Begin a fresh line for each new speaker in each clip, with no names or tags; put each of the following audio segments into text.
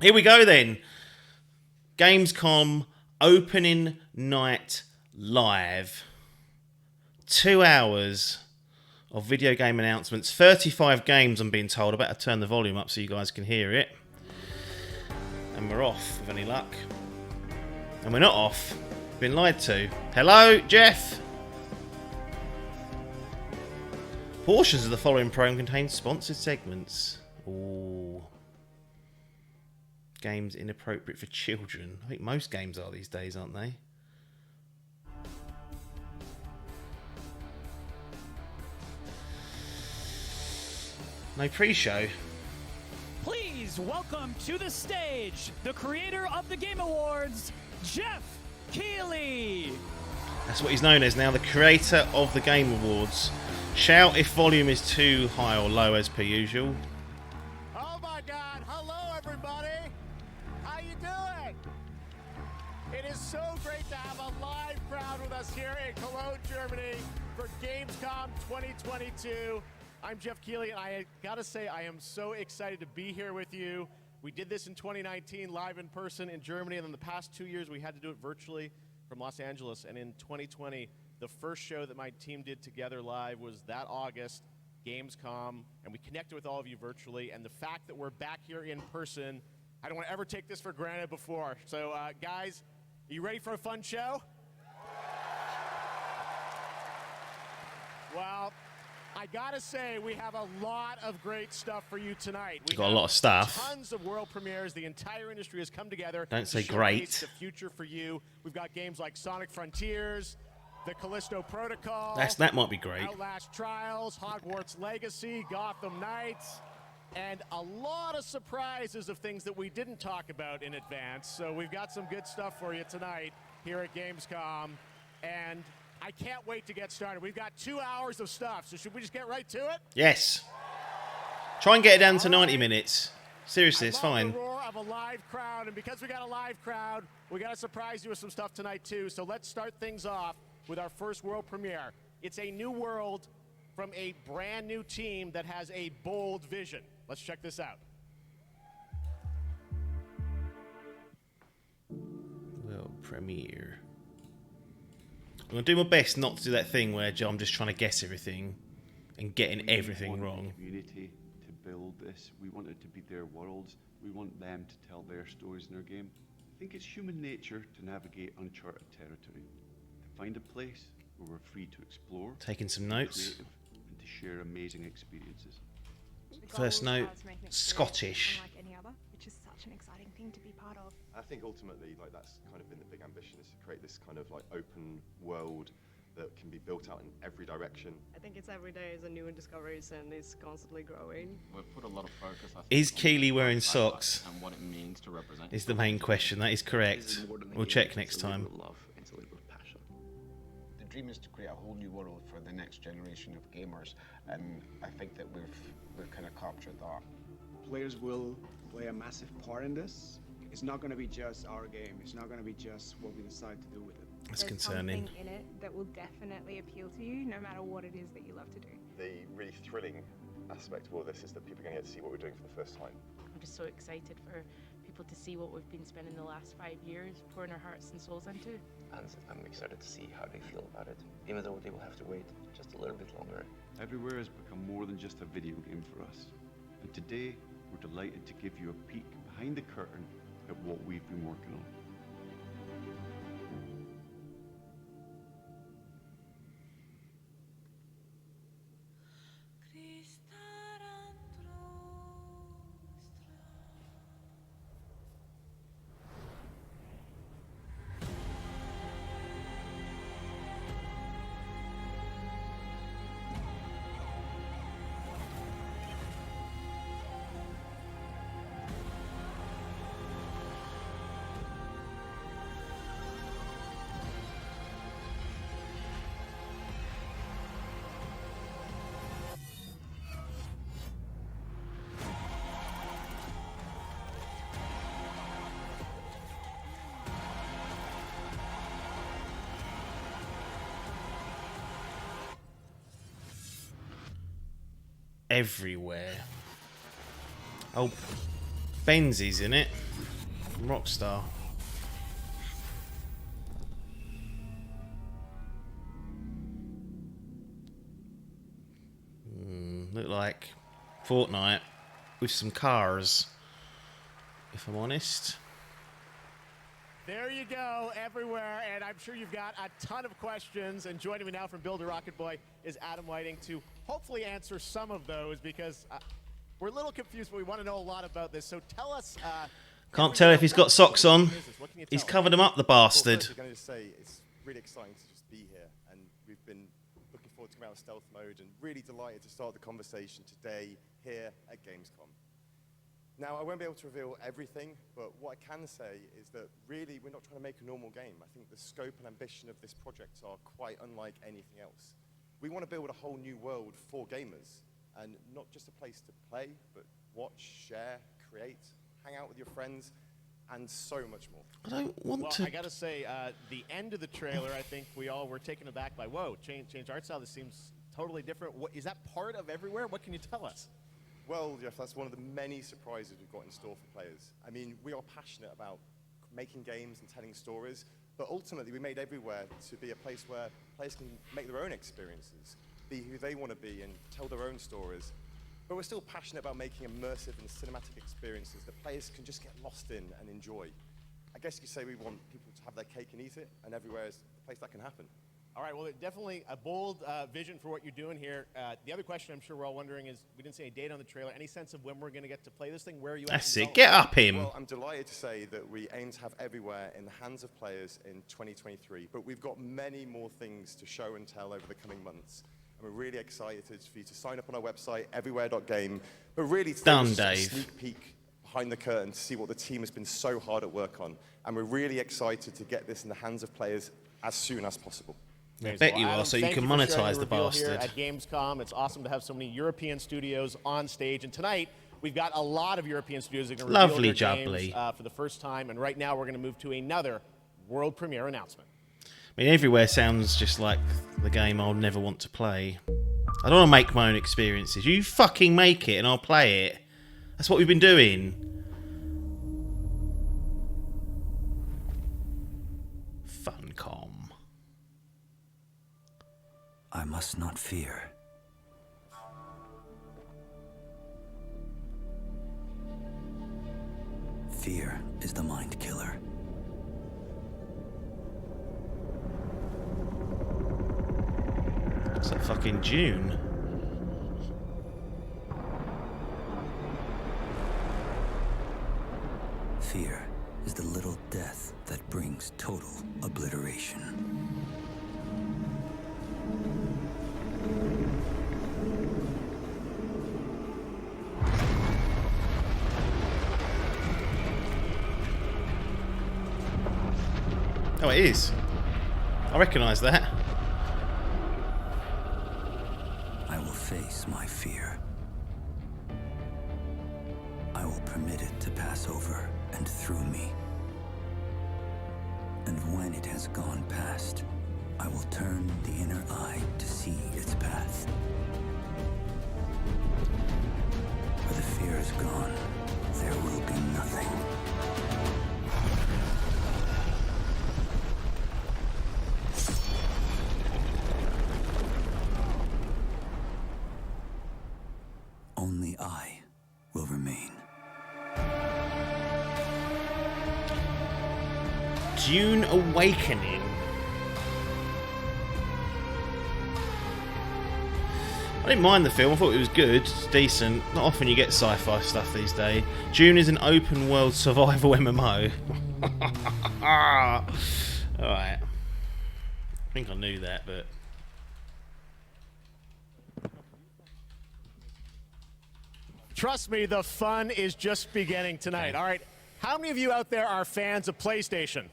Here we go then. Gamescom opening night live. 2 hours of video game announcements. 35 games, I'm being told. I better turn the volume up so you guys can hear it. And we're off with any luck. And we're not off. Been lied to. Hello, Geoff. Portions of the following program contain sponsored segments. Ooh. Games inappropriate for children. I think most games are these days, aren't they? No pre-show.
Please welcome to the stage the creator of the Game Awards, Geoff Keighley.
That's what he's known as now, the creator of the Game Awards. Shout if volume is too high or low as per usual.
Oh my God! Hello, everybody. How you doing? It is so great to have a live crowd with us here in Cologne, Germany for Gamescom 2022. I'm Geoff Keighley, and I gotta say I am so excited to be here with you. We did this in 2019 live in person in Germany, and then the past 2 years we had to do it virtually from Los Angeles. And in 2020, the first show that my team did together live was that August, Gamescom, and we connected with all of you virtually. And the fact that we're back here in person, I don't want to ever take this for granted before. So guys, are you ready for a fun show? Well, I gotta say, we have a lot of great stuff for you tonight.
We've got a lot of stuff.
Tons of world premieres. The entire industry has come together.
Don't say
to
great.
showcase the future for you. We've got games like Sonic Frontiers, the Callisto Protocol.
That might be great.
Outlast Trials, Hogwarts Legacy, Gotham Knights, and a lot of surprises of things that we didn't talk about in advance. So we've got some good stuff for you tonight here at Gamescom, and I can't wait to get started. We've got 2 hours of stuff, so should we just get right to it?
Yes. Try and get it down to 90 minutes. Seriously, it's fine.
The roar of a live crowd, and because we got a live crowd, we got to surprise you with some stuff tonight too. So let's start things off with our first world premiere. It's a new world from a brand new team that has a bold vision. Let's check this out.
World premiere. I'm going to do my best not to do that thing where I'm just trying to guess everything and getting everything wrong.
Community to build this. We want it to be their worlds. We want them to tell their stories in their game. I think it's human nature to navigate uncharted territory, to find a place where we're free to explore,
Taking some notes.
and to share amazing experiences.
First note, Scottish.
Unlike any other, which is such an exciting thing to be part of.
I think ultimately, that's kind of been the big ambition, is to create this kind of open world that can be built out in every direction.
I think it's every day is a new discoveries and it's constantly growing.
We've put a lot of focus. I think,
Is Keighley wearing socks?
And what it means to represent.
Is the main question. That is correct. We'll check next time.
The dream is to create a whole new world for the next generation of gamers, and I think that we've kind of captured that.
Players will play a massive part in this. It's not going to be just our game. It's not going to be just what we decide to do with it.
That's
There's
concerning.
something in it that will definitely appeal to you, no matter what it is that you love to do.
The really thrilling aspect of all this is that people are going to get to see what we're doing for the first time.
I'm just so excited for people to see what we've been spending the last 5 years pouring our hearts and souls into.
And I'm excited to see how they feel about it, even though they will have to wait just a little bit longer.
Everywhere has become more than just a video game for us. And today, we're delighted to give you a peek behind the curtain at what we've been working on.
Everywhere. Oh, Benzie's in it. from Rockstar. Look like Fortnite with some cars, if I'm honest.
There you go, everywhere, and I'm sure you've got a ton of questions. And joining me now from Builder Rocket Boy is Adam Whiting to hopefully answer some of those, because we're a little confused, but we want to know a lot about this. So tell us.
Can't tell if he's got socks on. He's covered them up, the bastard.
I'm going to say it's really exciting to just be here, and we've been looking forward to coming out of stealth mode, and really delighted to start the conversation today here at Gamescom. Now, I won't be able to reveal everything, but what I can say is that really we're not trying to make a normal game. I think the scope and ambition of this project are quite unlike anything else. We want to build a whole new world for gamers, and not just a place to play, but watch, share, create, hang out with your friends, and so much more.
I don't want to.
I gotta say, the end of the trailer, I think we all were taken aback by, whoa, change art style. This seems totally different. What, is that part of Everywhere? What can you tell us?
Well, Jeff, that's one of the many surprises we've got in store for players. I mean, we are passionate about making games and telling stories, but ultimately we made Everywhere to be a place where players can make their own experiences, be who they want to be, and tell their own stories. But we're still passionate about making immersive and cinematic experiences that players can just get lost in and enjoy. I guess you could say we want people to have their cake and eat it, and Everywhere is the place that can happen.
All right, well, definitely a bold vision for what you're doing here. The other question I'm sure we're all wondering is, we didn't say a date on the trailer. Any sense of when we're going to get to play this thing? Where are you at?
That's it. Get up him.
Well, I'm delighted to say that we aim to have Everywhere in the hands of players in 2023, but we've got many more things to show and tell over the coming months. And we're really excited for you to sign up on our website, everywhere.game, but really to
Done,
take a
Dave.
sneak peek behind the curtain to see what the team has been so hard at work on. And we're really excited to get this in the hands of players as soon as possible.
I bet you are, so you can monetize the bastard.
Here at Gamescom, it's awesome to have so many European studios on stage, and tonight we've got a lot of European studios that are going to reveal their games for the first time. And right now we're going to move to another world premiere announcement.
I mean, Everywhere sounds just like the game I'll never want to play. I don't want to make my own experiences. You fucking make it and I'll play it. That's what we've been doing. Funcom.
I must not fear. Fear is the mind killer.
It's like fucking June.
Fear is the little death that brings total obliteration.
Oh, it is. I recognise that.
I will face my fear. I will permit it to pass over and through me. And when it has gone past, I will turn the inner eye to see its path. Where the fear is gone, there will be nothing. Only I will remain.
Dune Awakening. I didn't mind the film. I thought it was good. It's decent. Not often you get sci-fi stuff these days. Dune is an open world survival MMO. Alright. I think I knew that, but...
Trust me, the fun is just beginning tonight. Okay. All right, how many of you out there are fans of PlayStation?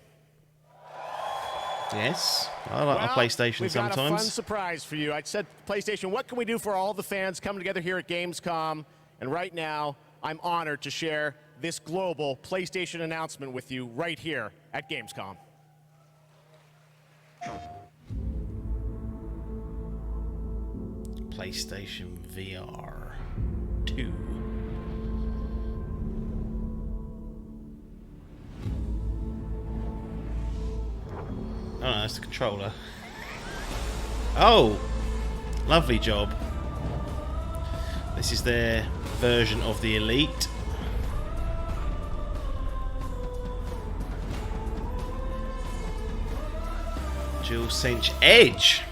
Yes, I like my PlayStation
we've
sometimes.
Got a fun surprise for you. I said PlayStation, what can we do for all the fans coming together here at Gamescom? And right now, I'm honored to share this global PlayStation announcement with you right here at Gamescom.
PlayStation VR 2. Oh no, that's the controller. Oh! Lovely job. This is their version of the Elite. DualSense Edge.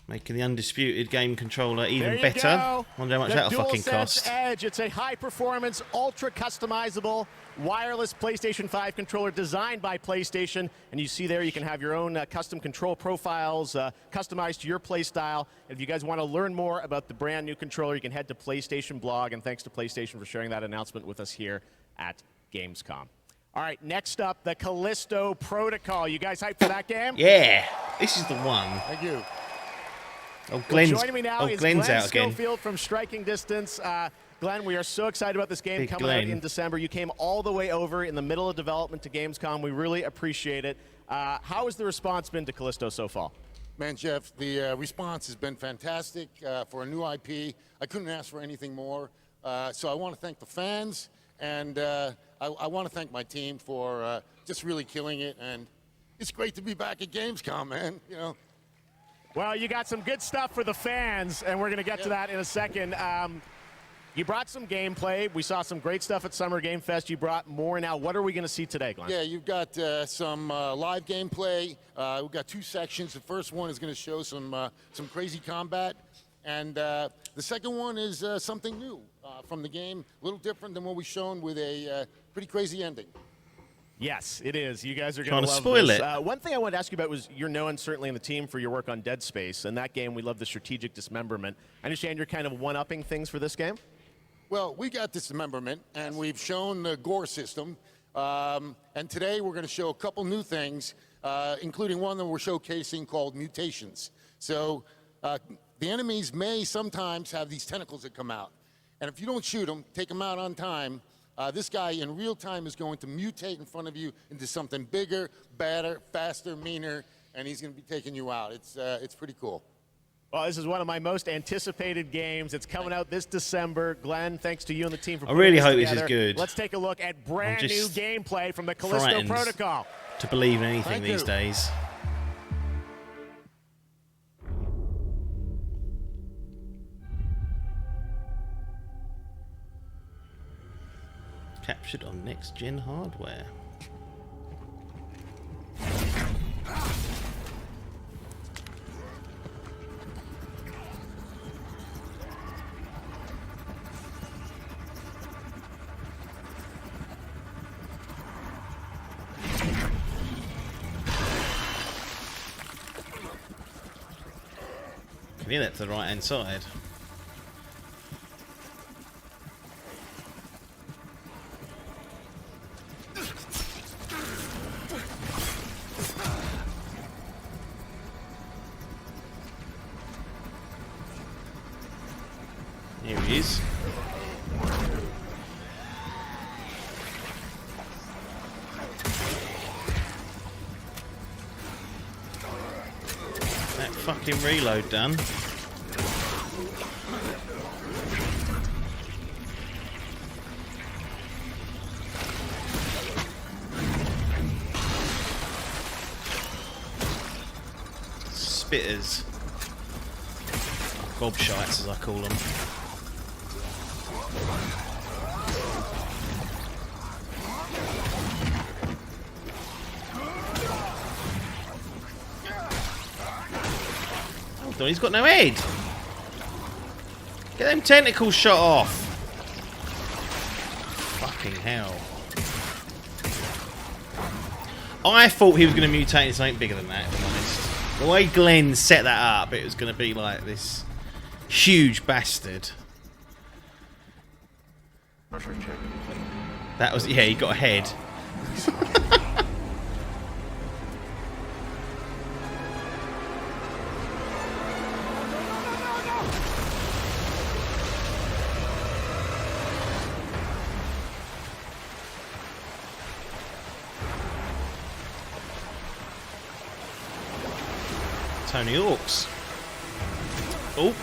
Making the undisputed game controller even better. Wonder how much that'll fucking cost.
Edge. It's a high-performance, ultra-customizable wireless PlayStation 5 controller designed by PlayStation. And you see there you can have your own custom control profiles customized to your play style. And if you guys want to learn more about the brand new controller, you can head to PlayStation blog. And thanks to PlayStation for sharing that announcement with us here at Gamescom. All right, next up, the Callisto Protocol. You guys hyped for that game?
Yeah, this is the one.
Thank you.
Oh, Glenn's,
joining me now is Glenn
out again.
Schofield from Striking Distance. Glenn, we are so excited about this game coming out in December. You came all the way over in the middle of development to Gamescom. We really appreciate it. How has the response been to Callisto so far?
Man, Jeff, the response has been fantastic for a new IP. I couldn't ask for anything more. So I want to thank the fans, and I want to thank my team for just really killing it. And it's great to be back at Gamescom, man. You know.
Well, you got some good stuff for the fans, and we're going to get to that in a second. You brought some gameplay. We saw some great stuff at Summer Game Fest. You brought more now. What are we going to see today, Glenn?
Yeah, you've got some live gameplay. We've got 2 sections. The first one is going to show some crazy combat, and the second one is something new from the game, a little different than what we've shown, with a pretty crazy ending.
Yes, it is. You guys are
Trying
going
to
love
spoil
this.
it.
One thing I wanted to ask you about was you're known certainly in the team for your work on Dead Space. And that game, we love the strategic dismemberment. I understand you're kind of one-upping things for this game?
Well, we got dismemberment, and we've shown the gore system. And today we're going to show a couple new things, including one that we're showcasing called mutations. So the enemies may sometimes have these tentacles that come out. And if you don't shoot them, take them out on time, this guy in real time is going to mutate in front of you into something bigger, badder, faster, meaner, and he's going to be taking you out. It's pretty cool.
Well, this is one of my most anticipated games. It's coming out this December. Glenn, thanks to you and the team for putting
really
this
hope
together.
this is good.
Let's take a look at brand new gameplay from the Callisto Protocol.
To believe in anything these days. Captured on next-gen hardware. Can hear that to the right-hand side. Here he is. That fucking reload done. Spitters. Gobshites, as I call them. Hold on, he's got no head. Get them tentacles shot off. Fucking hell. I thought he was going to mutate into something bigger than that, if I'm honest. The way Glenn set that up, it was going to be like this huge bastard. That was, yeah, he got a head. Tony Hawk's. Oh.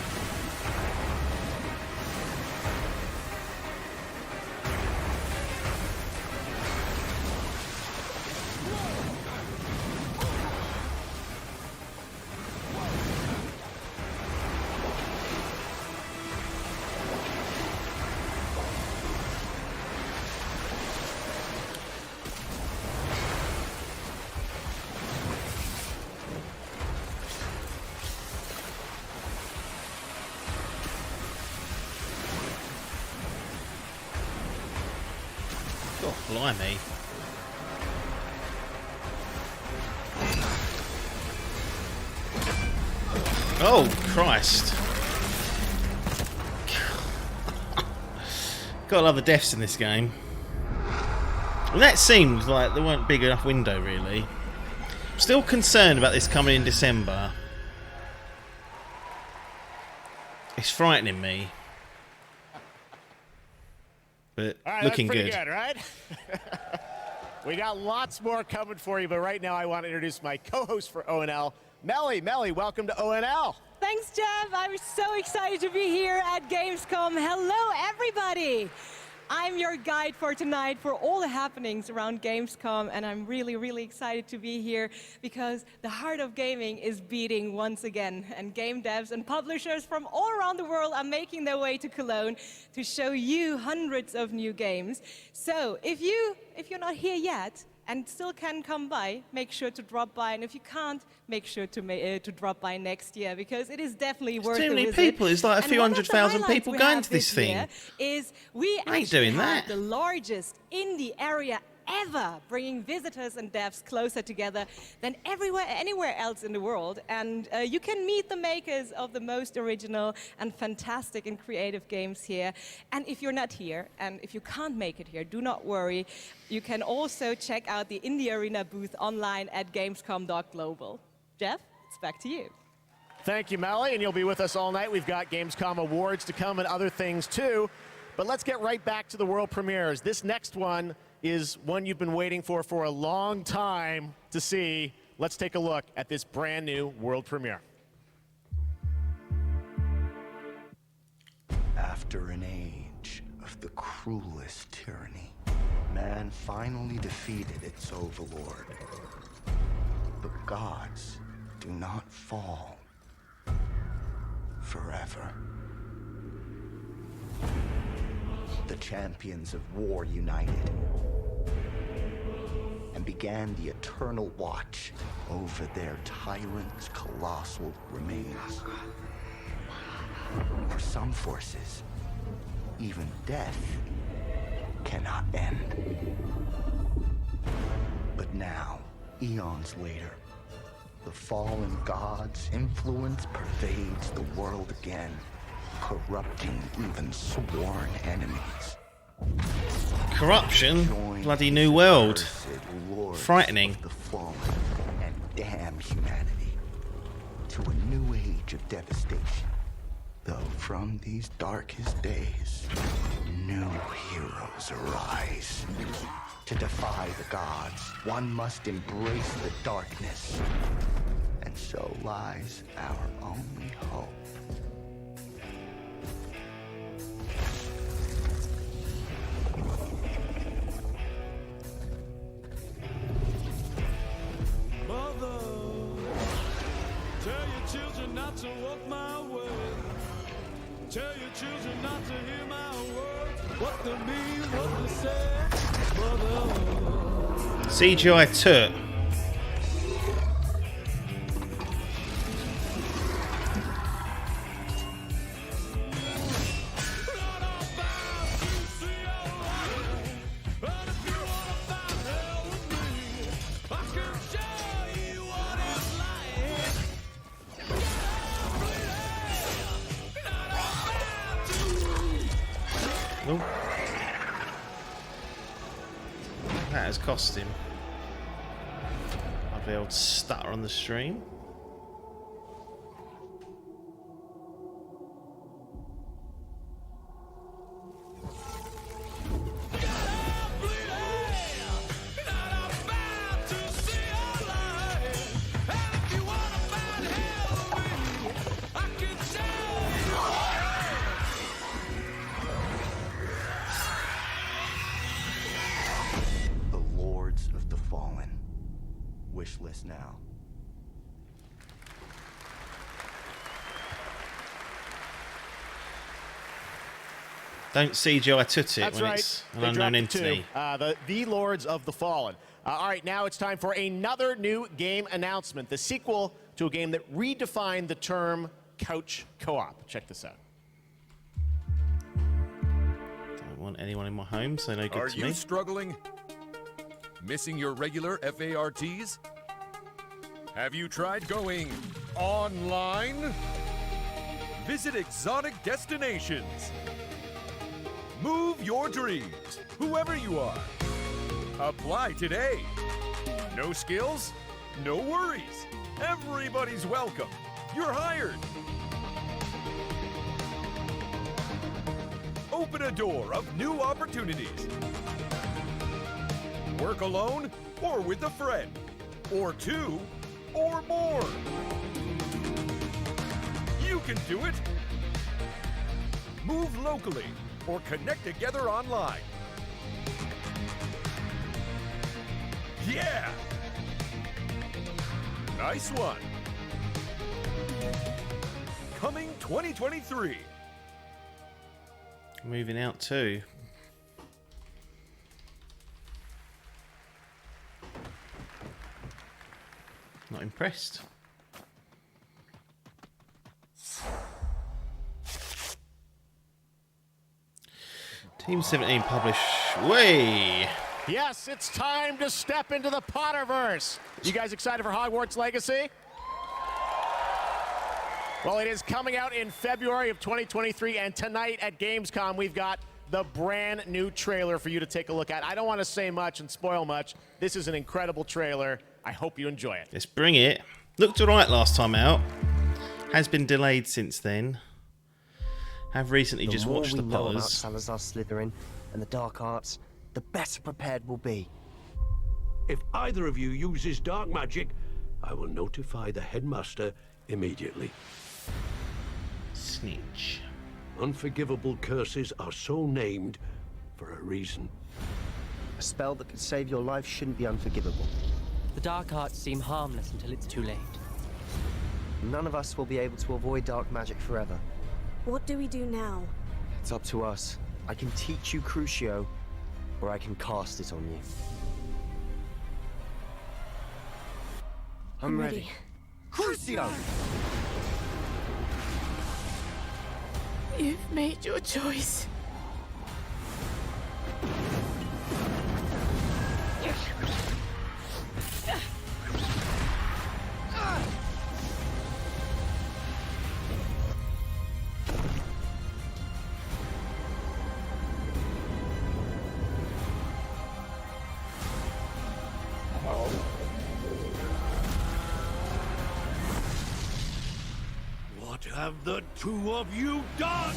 Blimey. Oh, Christ. Gotta love the deaths in this game. And that seemed like there weren't big enough window, really. I'm still concerned about this coming in December. It's frightening me. But
all right,
looking
that's pretty
good.
good, right? We got lots more coming for you, but right now I want to introduce my co-host for ONL, Melly. Melly, welcome to ONL.
Thanks, Jeff. I'm so excited to be here at Gamescom. Hello, everybody. I'm your guide for tonight for all the happenings around Gamescom, and I'm really, really excited to be here because the heart of gaming is beating once again, and game devs and publishers from all around the world are making their way to Cologne to show you hundreds of new games. So if you're not here yet and still can come by, make sure to drop by, and if you can't, make sure to drop by next year because it is definitely worth it.
Too many people. It's like a few 100,000 people going to this thing.
Is we actually have the largest indie area ever, bringing visitors and devs closer together than anywhere else in the world. And you can meet the makers of the most original and fantastic and creative games here. And if you're not here, and if you can't make it here, do not worry. You can also check out the Indie Arena booth online at gamescom.global. Jeff, it's back to you.
Thank you, Melly, and you'll be with us all night. We've got Gamescom awards to come and other things too. But let's get right back to the world premieres. This next one is one you've been waiting for a long time to see. Let's take a look at this brand new world premiere.
After an age of the cruelest tyranny, man finally defeated its overlord. The gods do not fall forever. The champions of war united and began the eternal watch over their tyrant's colossal remains. For some forces, even death cannot end. But now, eons later, the fallen god's influence pervades the world again, corrupting even sworn enemies.
Corruption? Bloody new world. Frightening.
The fallen and damn humanity to a new age of devastation. Though from these darkest days, new heroes arise. To defy the gods, one must embrace the darkness. And so lies our only hope.
Mother, tell your children not to walk my way. Tell your children not to hear my words. What they mean, what they say. Mother.
CGI took. Nope. That has cost him. Lovely old stutter on the stream.
Wish list now.
Don't CGI tut it
That's
when
right.
it's an
They
unknown
dropped
entity.
the Lords of the Fallen. All right, now it's time for another new game announcement, the sequel to a game that redefined the term couch co-op. Check this out.
Don't want anyone in my home, so no good
Are
to
you
me.
struggling? Missing your regular FARTs? Have you tried going online? Visit exotic destinations. Move your dreams, whoever you are. Apply today. No skills? No worries. Everybody's welcome. You're hired. Open a door of new opportunities. Work alone or with a friend, or two, or more. You can do it. Move locally or connect together online. Yeah! Nice one. Coming 2023.
Moving out too. Not impressed. Team 17 publish. Way.
Yes, it's time to step into the Potterverse. You guys excited for Hogwarts Legacy? Well, it is coming out in February of 2023, and tonight at Gamescom, we've got the brand new trailer for you to take a look at. I don't want to say much and spoil much. This is an incredible trailer. I hope you enjoy it.
Let's bring it. Looked alright last time out. Has been delayed since then. Have recently just watched the
more we know about
Potters.
Salazar Slytherin and the dark arts, the better prepared we'll be.
If either of you uses dark magic, I will notify the headmaster immediately.
Snitch.
Unforgivable curses are so named for a reason.
A spell that could save your life shouldn't be unforgivable.
The dark arts seem harmless until it's too late.
None of us will be able to avoid dark magic forever.
What do we do now?
It's up to us. I can teach you Crucio, or I can cast it on you. I'm ready. Crucio!
You've made your choice.
What have the two of you done?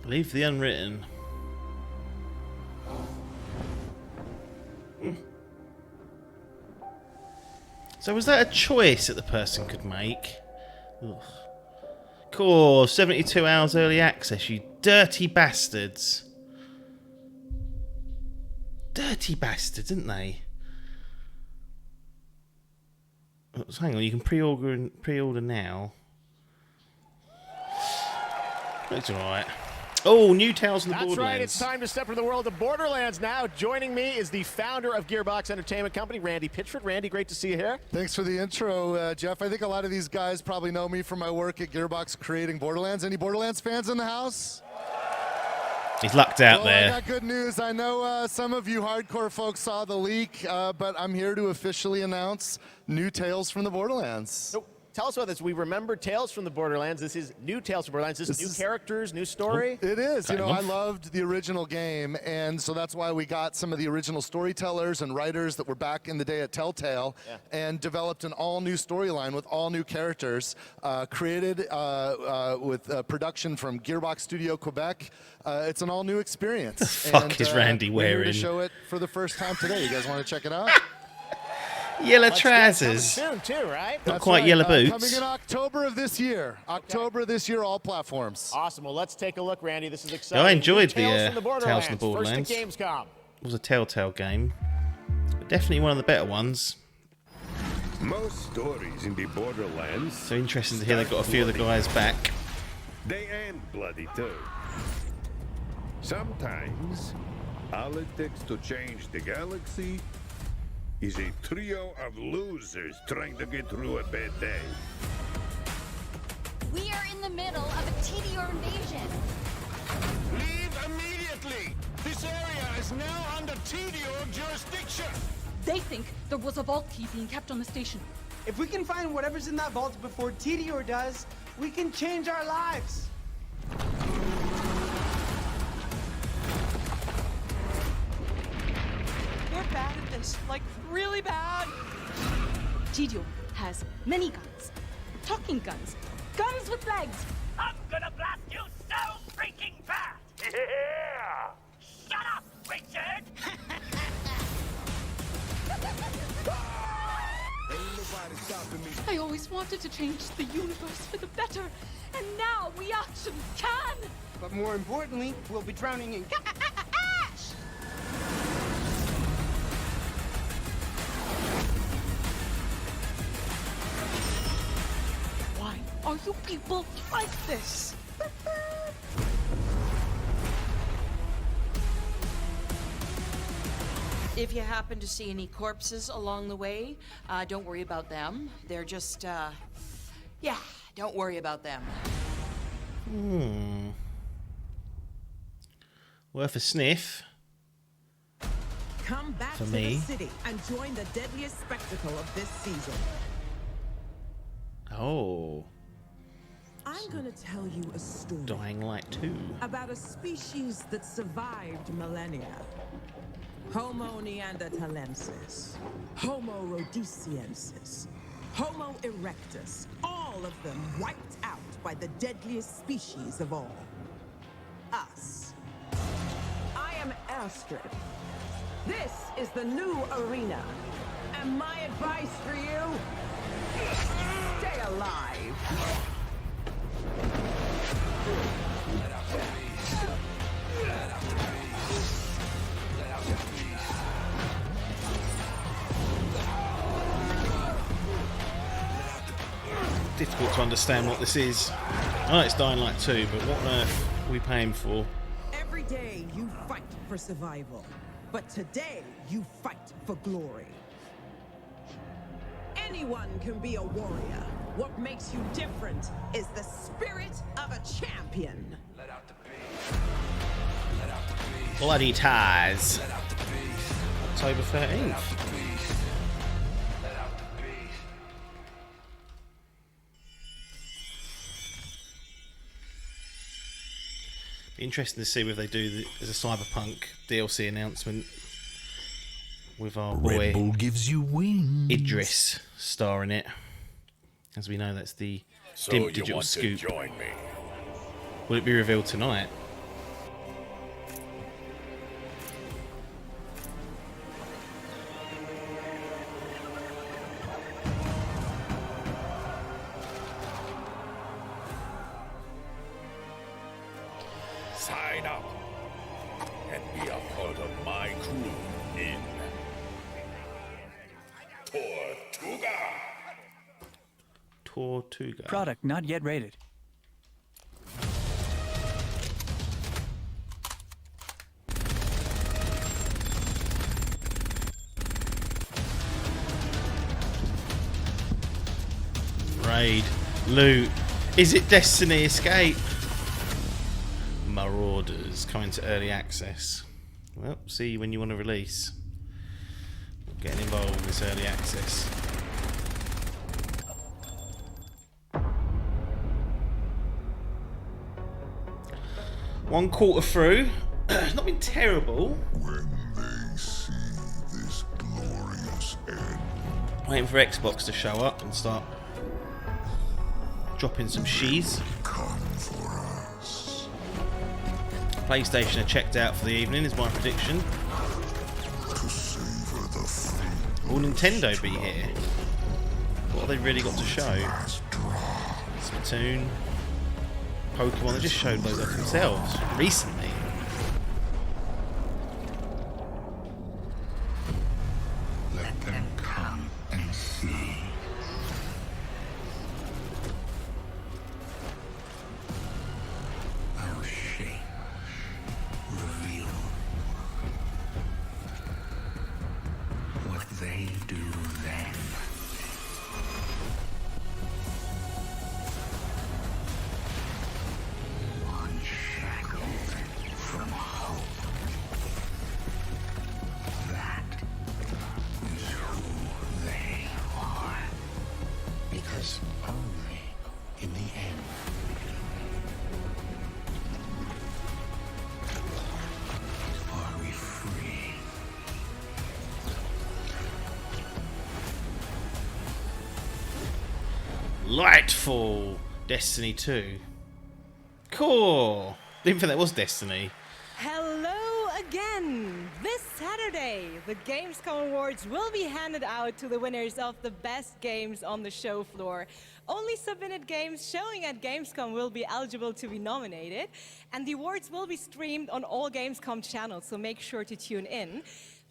Leave the unwritten. So was that a choice that the person could make? Ugh. Cool, 72 hours early access, you dirty bastards. Dirty bastards, aren't they? Oh, hang on, you can pre-order now. Looks alright. Oh, new Tales from the Borderlands.
That's right, it's time to step into the world of Borderlands now. Joining me is the founder of Gearbox Entertainment Company, Randy Pitchford. Randy, great to see you here.
Thanks for the intro, Jeff. I think a lot of these guys probably know me from my work at Gearbox creating Borderlands. Any Borderlands fans in the house?
He's lucked out there.
I got good news. I know some of you hardcore folks saw the leak, but I'm here to officially announce new Tales from the Borderlands.
So, tell us about this. We remember Tales from the Borderlands. This is new Tales from Borderlands. This is new characters, new story.
It is. You know, I loved the original game, and so that's why we got some of the original storytellers and writers that were back in the day at Telltale and developed an all-new storyline with all new characters, created with production from Gearbox Studio Quebec. It's an all-new experience.
The fuck is Randy
we're here
wearing?
to show it for the first time today. You guys want to check it out?
Yellow trousers.
Soon too, right?
Not
That's
quite
right.
yellow boots.
Coming in October of this year. October this year, all platforms.
Awesome. Well, let's take a look, Randy. This is exciting.
I enjoyed
New Tales
the
from the Borderlands.
Tales from the Borderlands.
First at Gamescom.
It was a Telltale game. But definitely one of the better ones.
Most stories in the Borderlands.
So interesting to hear they've got a few of the guys back.
They end bloody too. Sometimes, all it takes to change the galaxy is a trio of losers trying to get through a bad day.
We are in the middle of a Tedior invasion.
Leave immediately! This area is now under TDO jurisdiction!
They think there was a vault key being kept on the station.
If we can find whatever's in that vault before TDO does, we can change our lives.
We're bad at this, like really bad. TDO has many guns, talking guns, guns with legs.
I'm gonna blast you so freaking fast! Yeah! Shut up, Richard!
I always wanted to change the universe for the better, and now we actually can!
But more importantly, we'll be drowning in ash!
Why are you people like this?
If you happen to see any corpses along the way, don't worry about them. They're just, yeah, don't worry about them.
Worth a sniff.
Come back
For
to
me.
the city and join the deadliest spectacle of this season.
Oh.
I'm gonna tell you a story
Dying Light 2.
about a species that survived millennia. Homo neanderthalensis, Homo rhodesiensis, Homo erectus, all of them wiped out by the deadliest species of all. Us. I am Astrid. This is the new arena. And my advice for you, stay alive.
Let out the beast. Let out the beast. Let out the beast.
Difficult to understand what this is. I know it's Dying Light 2, but what on earth are we paying for?
Every day you fight for survival, but today you fight for glory. Anyone can be a warrior. What makes you different is the spirit of a champion.
Let out the beast. Let out the beast.
Bloody Ties.
Let out the beast.
October 13th.
Let out the beast. Let out the beast.
Be interesting to see whether they do as a Cyberpunk DLC announcement with our boy
Red Bull gives you wings.
Idris starring it. As we know, that's the
So
Dimp
you
digital
want to
scoop.
join me?
Will it be revealed tonight?
Sign up and be a part of my crew in
Tortuga.
Product not yet rated.
Raid. Loot. Is it Destiny Escape? Marauders coming to early access. Well, see you when you want to release. Getting involved in this early access. One quarter through. Not been terrible.
When they see this glorious end.
Waiting for Xbox to show up and start dropping some sheaves.
Come for us.
PlayStation are checked out for the evening, is my prediction.
To savor the fruit.
Will Nintendo be here? What have they really got to show? Splatoon, Pokemon, they just showed those off themselves recently.
Let them come and see. Our shape reveal what they do then. One shackle
Lightfall. Destiny 2. Cool. Didn't think that was Destiny.
Hello again! This Saturday, the Gamescom Awards will be handed out to the winners of the best games on the show floor. Only submitted games showing at Gamescom will be eligible to be nominated, and the awards will be streamed on all Gamescom channels, so make sure to tune in.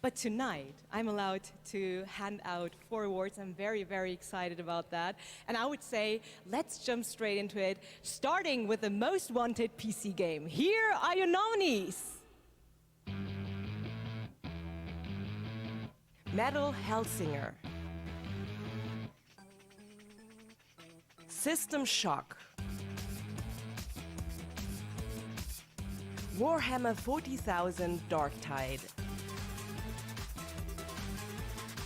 But tonight, I'm allowed to hand out 4 awards. I'm very, very excited about that. And I would say, let's jump straight into it, starting with the most wanted PC game. Here are your nominees. Metal Hellsinger. System Shock. Warhammer 40,000 Darktide.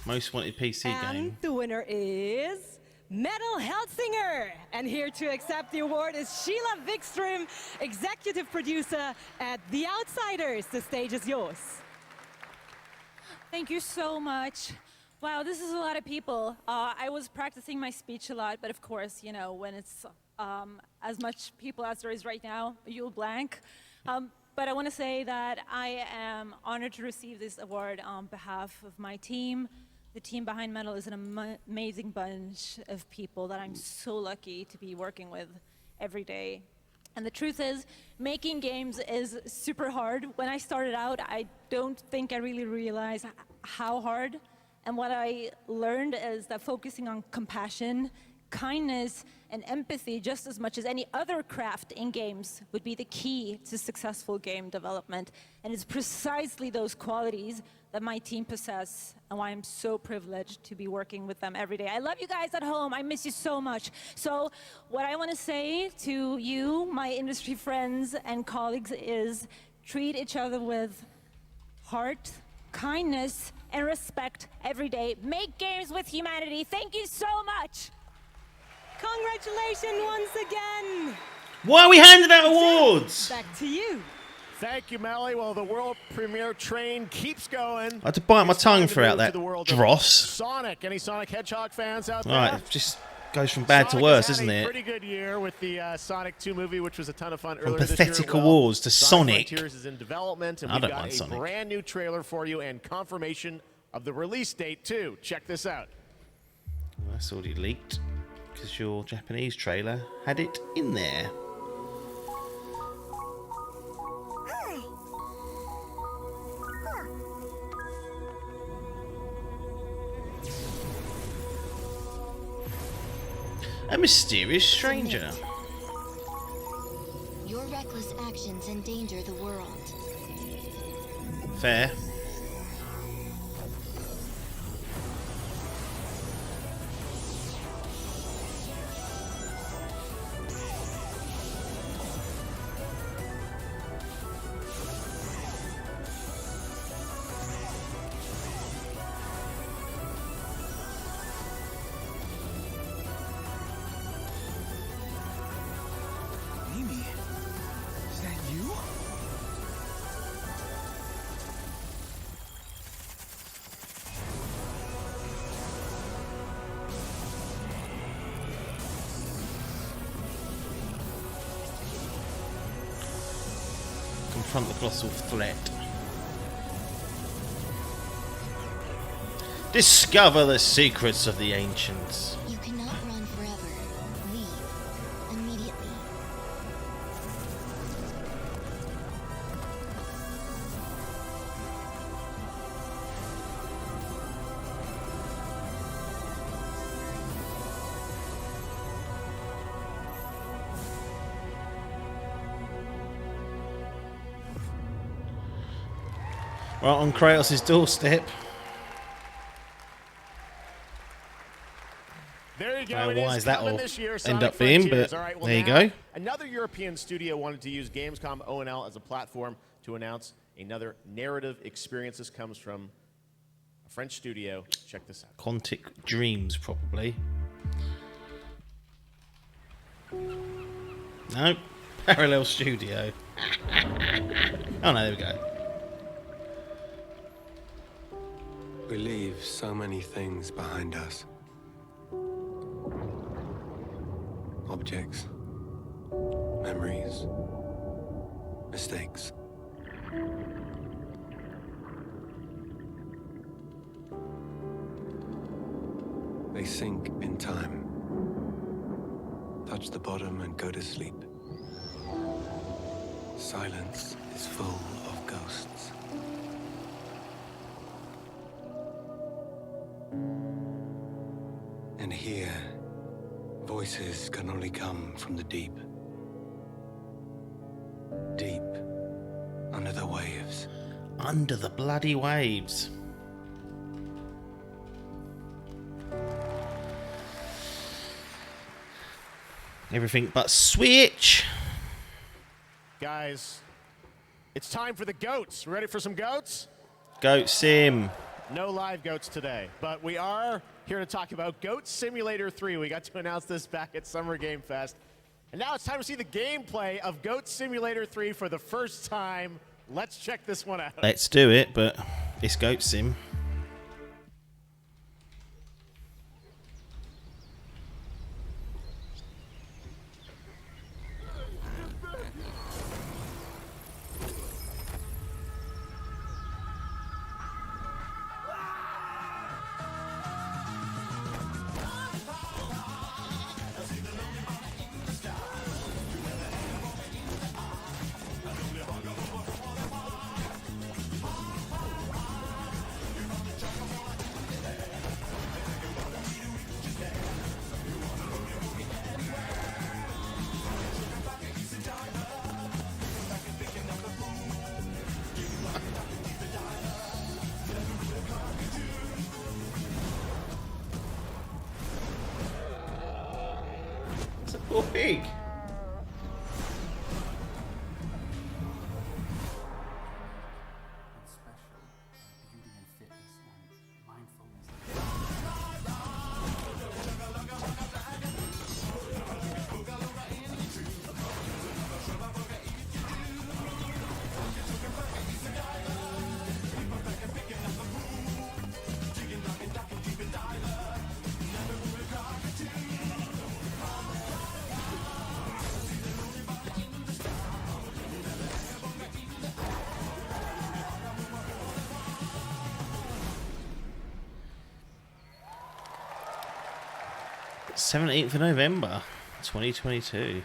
Most wanted PC game.
And the winner is Metal Hellsinger. And here to accept the award is Sheila Wikström, executive producer at The Outsiders. The stage is yours.
Thank you so much. Wow, this is a lot of people. I was practicing my speech a lot, but of course, you know, when it's as much people as there is right now, you'll blank. But I want to say that I am honored to receive this award on behalf of my team. The team behind Metal is an amazing bunch of people that I'm so lucky to be working with every day. And the truth is, making games is super hard. When I started out, I don't think I really realized how hard. And what I learned is that focusing on compassion, kindness, and empathy just as much as any other craft in games would be the key to successful game development. And it's precisely those qualities that my team possess and why I'm so privileged to be working with them every day. I love you guys at home. I miss you so much. So what I want to say to you, my industry friends and colleagues, is treat each other with heart, kindness, and respect every day. Make games with humanity. Thank you so much.
Congratulations once again.
Why are we handing out awards?
Back to you.
Thank you, Melly. Well, the world premiere train keeps going.
I had to bite my
It's time
tongue
to
throughout
move to
that
the world of
dross.
Sonic. Any Sonic Hedgehog fans out there?
Right, it just goes from bad to
Sonic
worse,
has had
isn't
a
it?
pretty good year with the Sonic 2 movie, which was a ton of fun
From
earlier this year.
pathetic awards to Sonic.
Frontiers is in development, and
I
we've
don't
got
mind
a
Sonic.
brand new trailer for you and confirmation of the release date, too. Check this out.
Well, that's already leaked because your Japanese trailer had it in there. A mysterious stranger.
Your reckless actions endanger the world.
Fair. Confront the colossal threat. Discover the secrets of the ancients.
You cannot run forever. Leave immediately.
Right on Kratos' doorstep.
There you go.
How
It is
wise that
coming
will
this year,
end
Sonic
up being,
Frontiers.
but
All right, well,
there you
now,
go.
Another European studio wanted to use Gamescom O&L as a platform to announce another narrative experience. This comes from a French studio. Check this out.
Quantic Dreams, probably. No. Parallel Studio. Oh no, there we go.
We leave so many things behind us.
Objects, memories, mistakes. They sink in time, touch the bottom and go to sleep. Silence is full of ghosts. And here, voices can only come from the deep. Deep under the waves.
Under the bloody waves. Everything but Switch.
Guys, it's time for the goats. Ready for some goats?
Goat Sim.
No live goats today, but we are here to talk about Goat Simulator 3. We got to announce this back at Summer Game Fest. And now it's time to see the gameplay of Goat Simulator 3 for the first time. Let's check this one out.
Let's do it, but it's Goat Sim. It's a poor pig. '17th of November, 2022.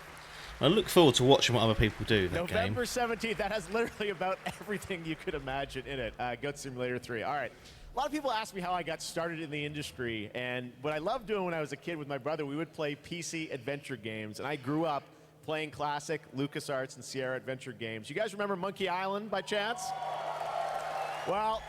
I look forward to watching what other people do that game.
November 17th, that has literally about everything you could imagine in it. Goat Simulator 3. All right. A lot of people ask me how I got started in the industry, and what I loved doing when I was a kid with my brother, we would play PC adventure games, and I grew up playing classic LucasArts and Sierra adventure games. You guys remember Monkey Island by chance? Well,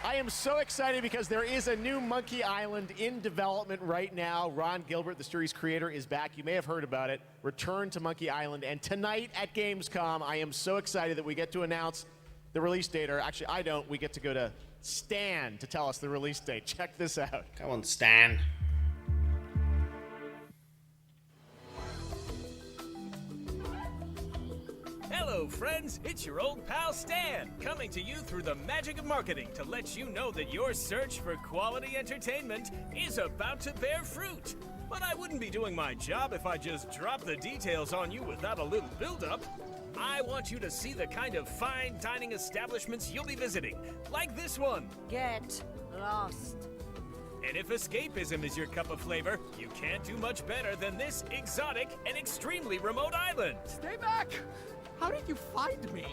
I am so excited because there is a new Monkey Island in development right now. Ron Gilbert, the series creator, is back. You may have heard about it. Return to Monkey Island. And tonight at Gamescom, I am so excited that we get to announce the release date. Or actually, I don't. We get to go to Stan to tell us the release date. Check this out.
Come on, Stan.
Hello, friends. It's your old pal Stan, coming to you through the magic of marketing to let you know that your search for quality entertainment is about to bear fruit. But I wouldn't be doing my job if I just dropped the details on you without a little build-up. I want you to see the kind of fine dining establishments you'll be visiting, like this one.
Get lost.
And if escapism is your cup of flavor, you can't do much better than this exotic and extremely remote island.
Stay back! How did you find me?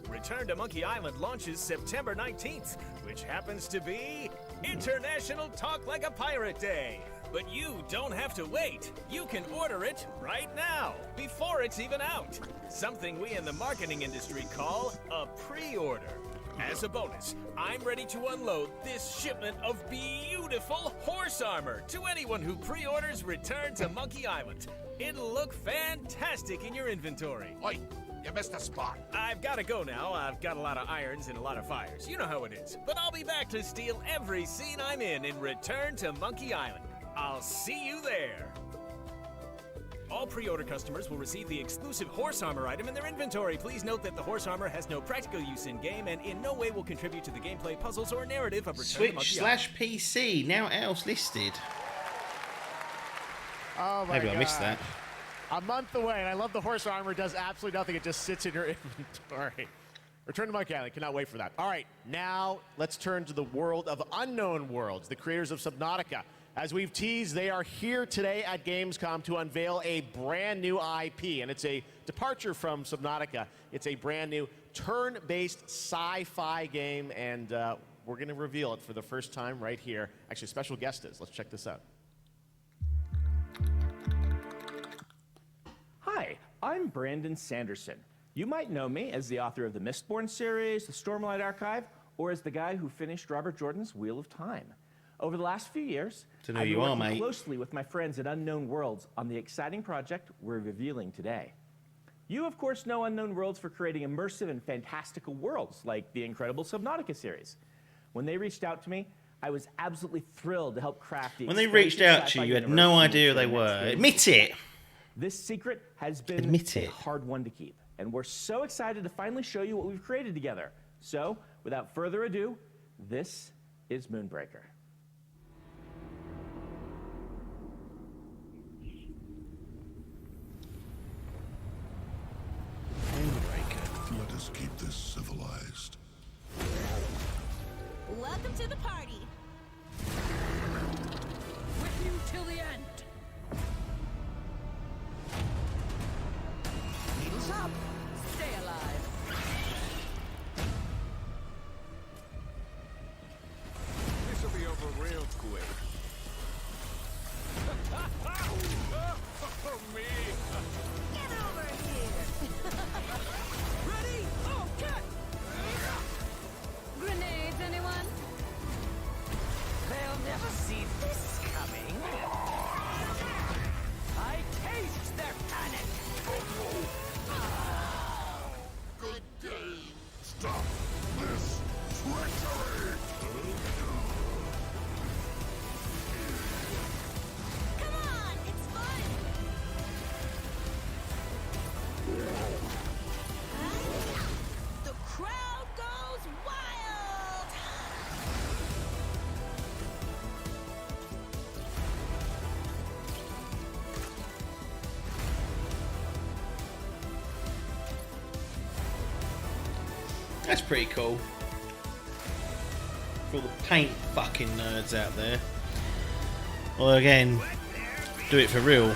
Return to Monkey Island launches September 19th, which happens to be International Talk Like a Pirate Day. But you don't have to wait. You can order it right now, before it's even out. Something we in the marketing industry call a pre-order. As a bonus, I'm ready to unload this shipment of beautiful horse armor to anyone who pre-orders Return to Monkey Island. It'll look fantastic in your inventory.
Oi, you missed a spot.
I've got to go now. I've got a lot of irons and a lot of fires. You know how it is. But I'll be back to steal every scene I'm in Return to Monkey Island. I'll see you there. All pre-order customers will receive the exclusive horse armor item in their inventory. Please note that the horse armor has no practical use in-game and in no way will contribute to the gameplay, puzzles, or narrative of Return to Monkey Island.
Switch/PC, now else listed.
Oh my
Maybe I missed
God.
that.
A month away, and I love the horse armor. Does absolutely nothing. It just sits in your inventory. Return to Monkey Island. Cannot wait for that. All right, now let's turn to the world of Unknown Worlds, the creators of Subnautica. As we've teased, they are here today at Gamescom to unveil a brand new IP, and it's a departure from Subnautica. It's a brand new turn-based sci-fi game, and we're going to reveal it for the first time right here. Actually, special guest is. Let's check this out.
Hi, I'm Brandon Sanderson. You might know me as the author of the Mistborn series, the Stormlight Archive, or as the guy who finished Robert Jordan's Wheel of Time. Over the last few years, I've been working closely with my friends at Unknown Worlds on the exciting project we're revealing today. You, of course, know Unknown Worlds for creating immersive and fantastical worlds like the incredible Subnautica series. When they reached out to me, I was absolutely thrilled to help craft the
When they reached out to you, you had no idea who they were. Admit it.
This secret has been a hard one to keep, and we're so excited to finally show you what we've created together. So, without further ado, this is Moonbreaker.
Let us keep this civilized.
Welcome to the party. With you till the end. Needles up. Stay alive.
This will be over real quick. Oh, me.
Get over here. Ready? Okay. Grenades, anyone?
They'll never see this coming. I taste their panic.
Good day. Stop this treachery.
Come on, it's fun. The crowd goes wild.
That's pretty cool. For all the paint fucking nerds out there. Well, again, do it for real.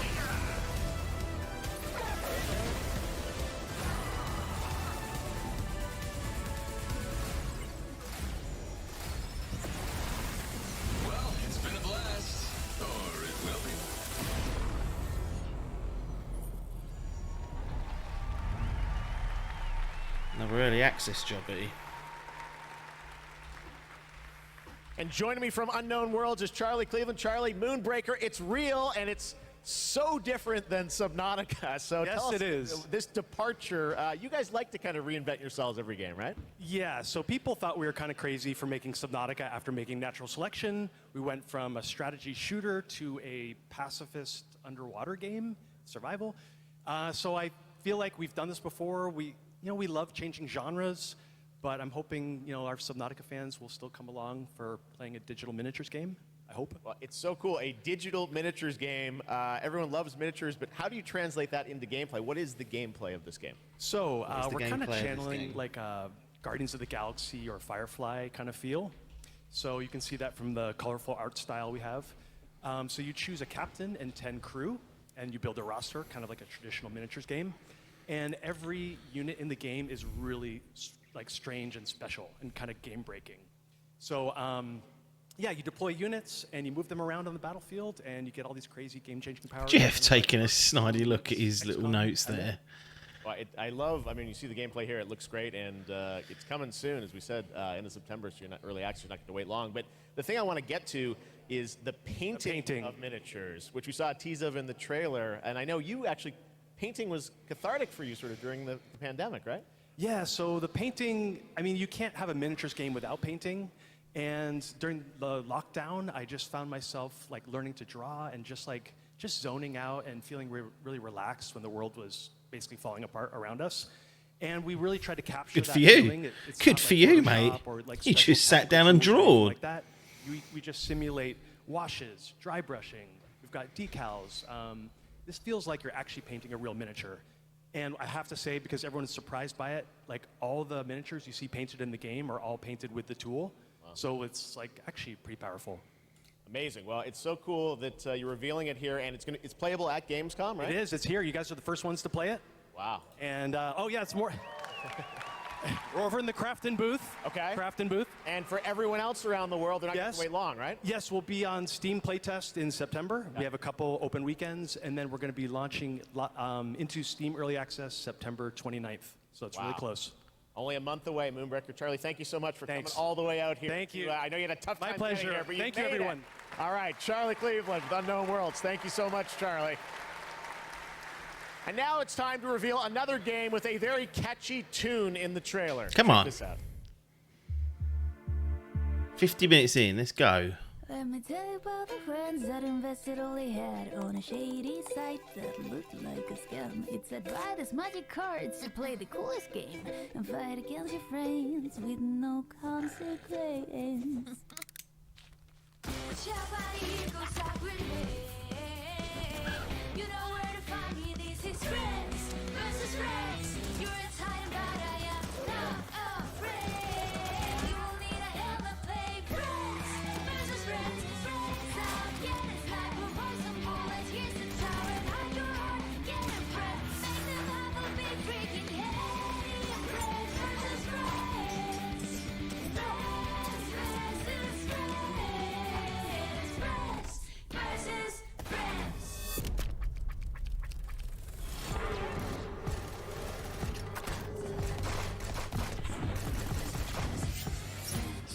Well, it's been a blast. Or it will be.
Another early access job, eh?
And joining me from Unknown Worlds is Charlie Cleveland. Charlie, Moonbreaker, it's real, and it's so different than Subnautica. So
Yes,
tell us,
it is.
This departure, you guys like to kind of reinvent yourselves every game, right?
Yeah, so people thought we were kind of crazy for making Subnautica after making Natural Selection. We went from a strategy shooter to a pacifist underwater game, survival. So I feel like we've done this before. We love changing genres, but I'm hoping, our Subnautica fans will still come along for playing a digital miniatures game. I hope.
Well, it's so cool. A digital miniatures game. Everyone loves miniatures, but how do you translate that into gameplay? What is the gameplay of this game?
So we're kind of channeling like a Guardians of the Galaxy or Firefly kind of feel. So you can see that from the colorful art style we have. So you choose a captain and 10 crew, and you build a roster, kind of like a traditional miniatures game. And every unit in the game is really like strange and special and kind of game-breaking. So yeah, you deploy units and you move them around on the battlefield, and you get all these crazy game-changing powers.
Jeff taking a snidey look at his little notes there.
Well, I mean, you see the gameplay here. It looks great, and it's coming soon, as we said, end of September, so you're not early access, you're not going to wait long. But the thing I want to get to is the painting of miniatures, which we saw a tease of in the trailer. And I know you actually, painting was cathartic for you sort of during the pandemic, right?
Yeah, so the painting, I mean, you can't have a miniatures game without painting. And during the lockdown, I just found myself like learning to draw and just zoning out and feeling really relaxed when the world was basically falling apart around us. And we really tried to capture
Good
that
for you.
feeling. It's
Good
not
for
like
you,
Photoshop
mate.
or, like,
You
special
just sat
technical
down and
tools or anything
drawed.
like that. We just simulate washes, dry brushing. We've got decals. This feels like you're actually painting a real miniature. And I have to say, because everyone's surprised by it, like all the miniatures you see painted in the game are all painted with the tool. Wow. So it's like actually pretty powerful.
Amazing. Well, it's so cool that you're revealing it here, and it's playable at Gamescom, right?
It is. It's here. You guys are the first ones to play it.
Wow.
And oh yeah, it's more. We're over in the Crafton booth.
Okay.
Crafton booth.
And for everyone else around the world, they're not going to wait long, right?
Yes, we'll be on Steam playtest in September. Yeah. We have a couple open weekends, and then we're going to be launching into Steam Early Access September 29th. So it's really close.
Only a month away, Moonbreaker. Charlie, thank you so much for coming all the way out here.
Thank you.
I know you had a tough time
My pleasure.
getting here, but
Thank you, everyone.
It. All right, Charlie Cleveland with Unknown Worlds. Thank you so much, Charlie. And now it's time to reveal another game with a very catchy tune in the trailer.
Come on.
Check this out.
50 minutes in, let's go.
Let me tell you about the friends that invested all they had on a shady site that looked like a scam. It said buy this magic cards to play the coolest game and fight against your friends with no consequence. You know where to find me, this is friends versus friends. You're a titan, but I am not afraid. You will need a helmet, play friends versus friends. Friends out, yeah, it's like we're both some bullets. Here's the tower, and hide your heart, get it friends. Make them have a big freaking head. Friends versus friends. Friends versus friends. Friends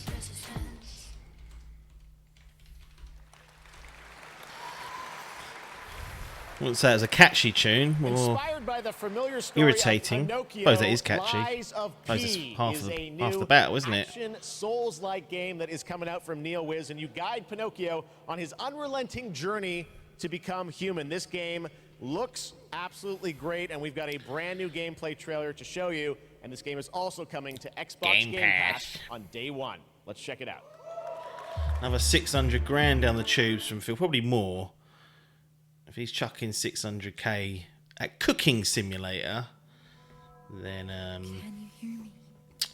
versus friends.
I wouldn't say it was a catchy tune, more
Inspired by the familiar story
irritating.
Of Pinocchio,
Suppose it is catchy.
Lies of
Suppose
P
it's half
is a
the
new
battle, isn't it?
action Souls-like game that is coming out from NeoWiz, and you guide Pinocchio on his unrelenting journey to become human. This game looks absolutely great, and we've got a brand new gameplay trailer to show you, and this game is also coming to Xbox Game Pass on day one. Let's check it out.
Another 600 grand down the tubes from Phil, probably more. If he's chucking 600k at Cooking Simulator, then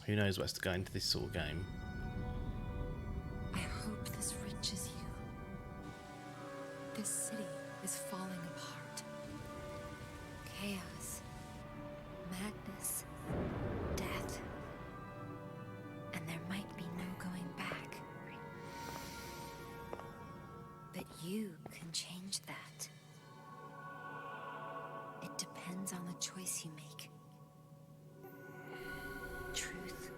who knows what's to go into this sort of game.
I hope this reaches you. This city is falling apart. Chaos, madness, death, and there might be no going back. But you can change that. It depends on the choice you make. Truth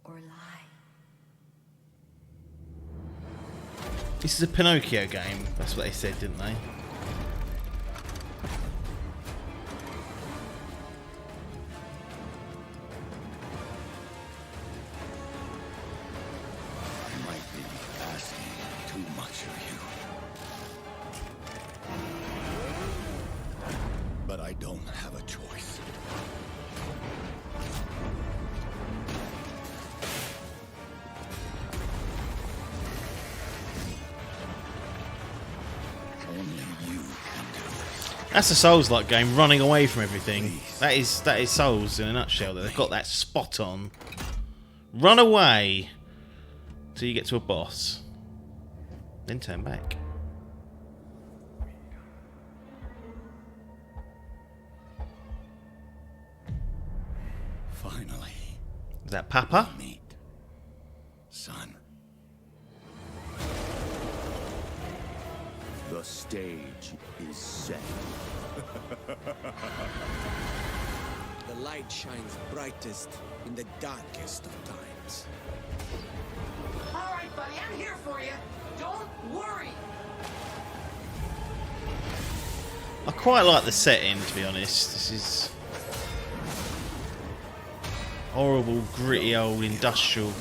or lie.
This is a Pinocchio game. That's what they said, didn't they?
I might be asking too much of you. But I don't have a choice. Only you can do this.
That's a Souls-like game, running away from everything. That is Souls in a nutshell. That they've got that spot on. Run away till you get to a boss, then turn back.
Finally.
Is that Papa?
Meet, son.
The stage is set.
The light shines brightest in the darkest of times.
All right, buddy, I'm here for you. Don't worry.
I quite like the setting, to be honest. This is horrible, gritty old industrial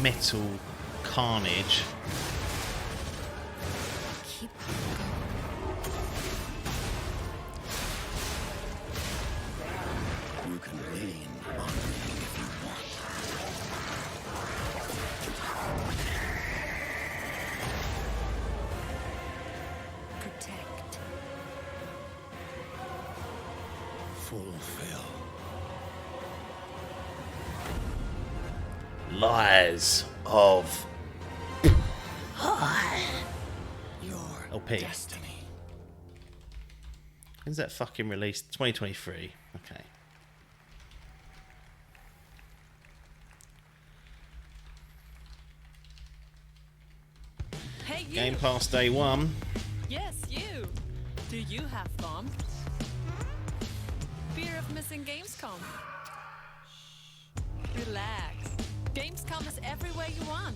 metal carnage.
You can lean on me if you want.
fulfill.
Lies of
Your
LP.
destiny.
When's that fucking released? 2023. Okay.
Hey, you.
Game Pass day one.
Yes, you. Do you have fun? Fear of missing Gamescom? Relax. Gamescom is everywhere you want.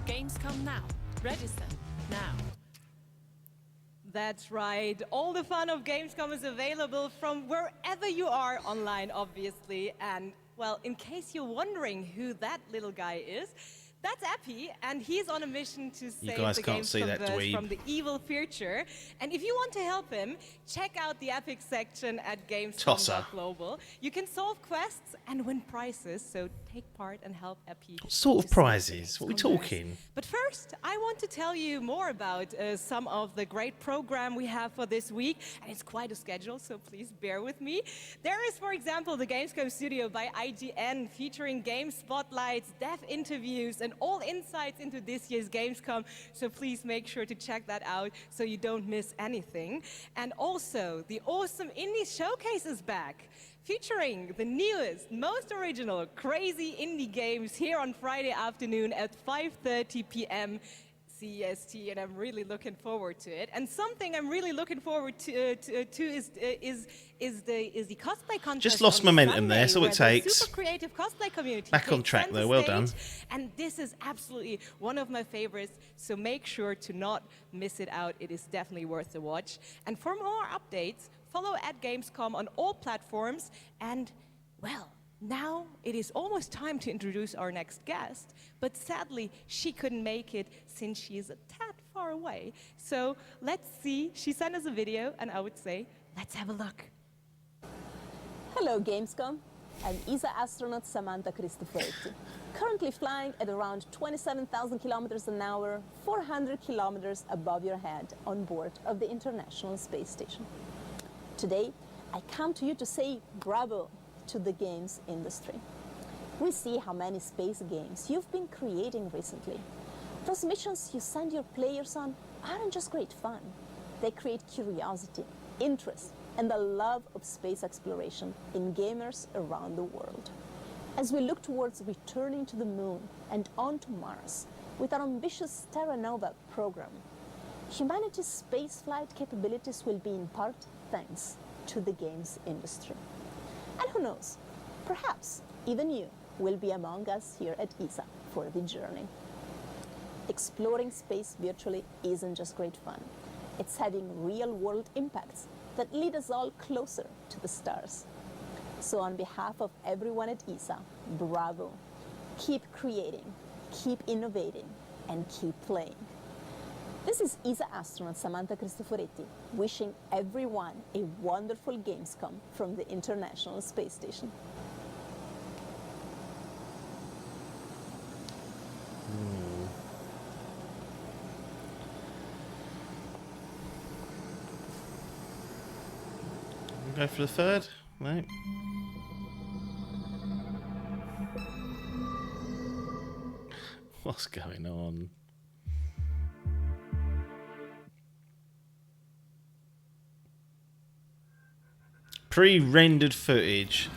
Gamescom now. Register now.
That's right. All the fun of Gamescom is available from wherever you are online, obviously. And, well, in case you're wondering who that little guy is, that's Epi, and he's on a mission to save the Gamescom from the evil future. And if you want to help him, check out the Epic section at Gamescom.global. You can solve quests and win prizes, so take part and help Epi.
What sort of prizes? What are we talking?
But first, I want to tell you more about some of the great program we have for this week. And it's quite a schedule, so please bear with me. There is, for example, the Gamescom Studio by IGN, featuring game spotlights, dev interviews, and all insights into this year's Gamescom. So please make sure to check that out so you don't miss anything. And also, the awesome Indie Showcase is back, featuring the newest, most original, crazy indie games here on Friday afternoon at 5:30 p.m. CEST, and I'm really looking forward to it. And something I'm really looking forward to is the cosplay contest.
Just lost momentum there, so it takes.
Super creative cosplay community
Back on track though, well done.
And this is absolutely one of my favorites, so make sure to not miss it out. It is definitely worth the watch. And for more updates, follow at Gamescom on all platforms. And, well, now it is almost time to introduce our next guest, but sadly she couldn't make it since she is a tad far away. So let's see, she sent us a video, and I would say, let's have a look.
Hello Gamescom, I'm ESA astronaut Samantha Cristoforetti, currently flying at around 27,000 kilometers an hour, 400 kilometers above your head on board of the International Space Station. Today, I come to you to say bravo to the games industry. We see how many space games you've been creating recently. Those missions you send your players on aren't just great fun. They create curiosity, interest, and the love of space exploration in gamers around the world. As we look towards returning to the moon and on to Mars with our ambitious Terra Nova program, humanity's spaceflight capabilities will be in part thanks to the games industry. And who knows, perhaps even you will be among us here at ESA for the journey. Exploring space virtually isn't just great fun. It's having real-world impacts that lead us all closer to the stars. So on behalf of everyone at ESA, bravo. Keep creating, keep innovating, and keep playing. This is ESA astronaut Samantha Cristoforetti, wishing everyone a wonderful Gamescom from the International Space Station.
Go for the third? No. What's going on? Pre-rendered footage.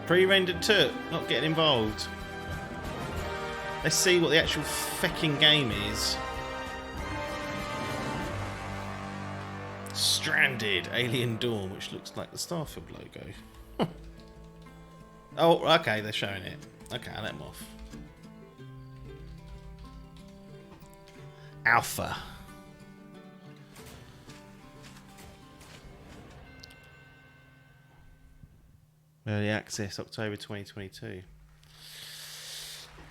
Pre-rendered too, not getting involved. Let's see what the actual fecking game is. Stranded, Alien Dawn, which looks like the Starfield logo. Oh, okay, they're showing it. Okay, I'll let them off. Alpha. Early access, October 2022.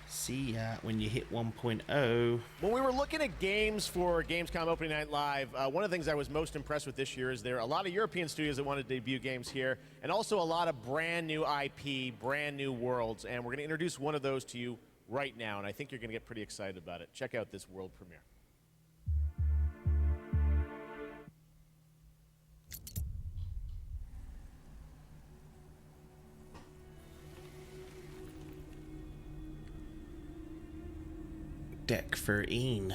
See ya when you hit 1.0.
When we were looking at games for Gamescom Opening Night Live, one of the things I was most impressed with this year is there are a lot of European studios that want to debut games here, and also a lot of brand new IP, brand new worlds, and we're going to introduce one of those to you right now, and I think you're going to get pretty excited about it. Check out this world premiere.
Deck for Een.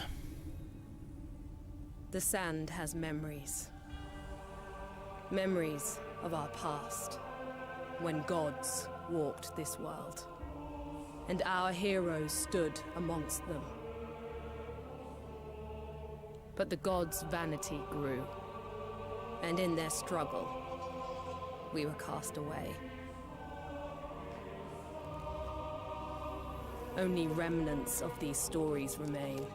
The sand has memories. Memories of our past, when gods walked this world, and our heroes stood amongst them. But the gods' vanity grew, and in their struggle, we were cast away. Only remnants of these stories remain.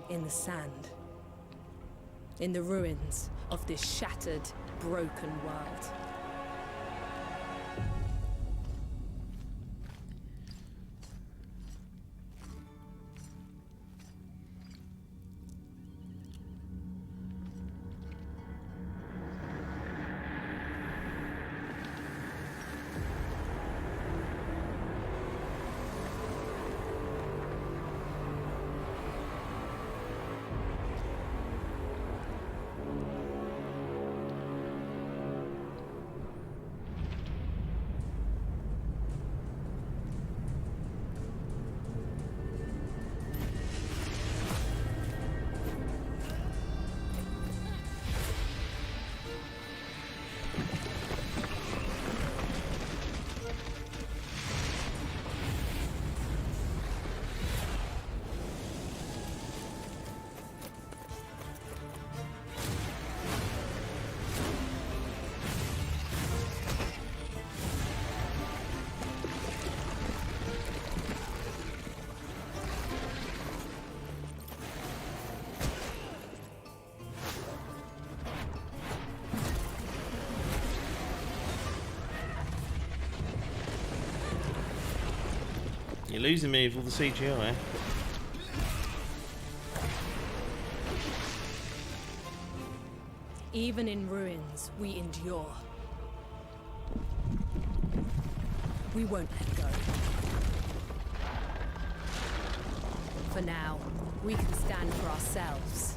In the sand. In the ruins of this shattered, broken world.
You're losing me with all the CGI.
Even in ruins, we endure. We won't let go. For now, we can stand for ourselves.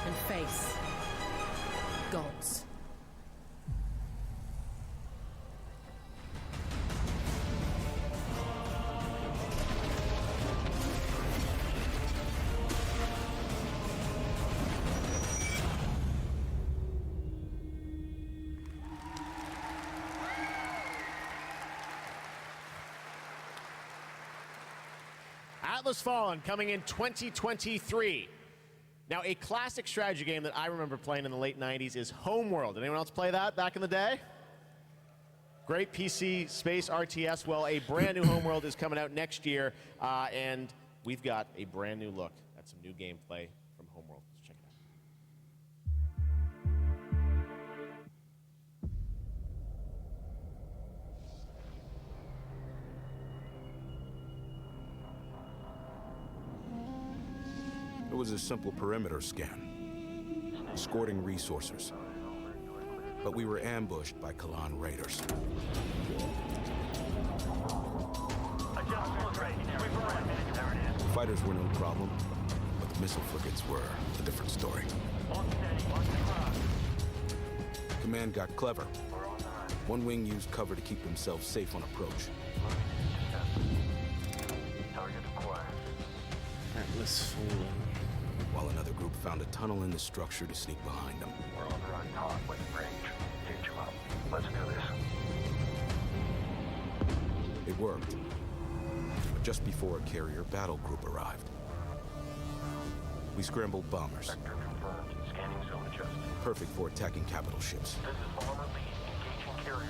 And face gods.
Atlas Fallen coming in 2023. Now, a classic strategy game that I remember playing in the late 90s is Homeworld. Anyone else play that back in the day? Great PC space RTS. Well, a brand new Homeworld is coming out next year, and we've got a brand new look at some new gameplay from Homeworld. Let's check it out.
It was a simple perimeter scan, escorting resources. But we were ambushed by Cologne raiders. Fighters were no problem, but the missile frigates were a different story. Command got clever. One wing used cover to keep themselves safe on approach.
Atlas Fallen.
While another group found a tunnel in the structure to sneak behind them.
We're on the right path with range. Get you up. Let's do this.
It worked. But just before a carrier battle group arrived. We scrambled bombers.
Sector confirmed. Scanning zone adjusted.
Perfect for attacking capital ships.
This is Bomber Lead. Engaging carrier.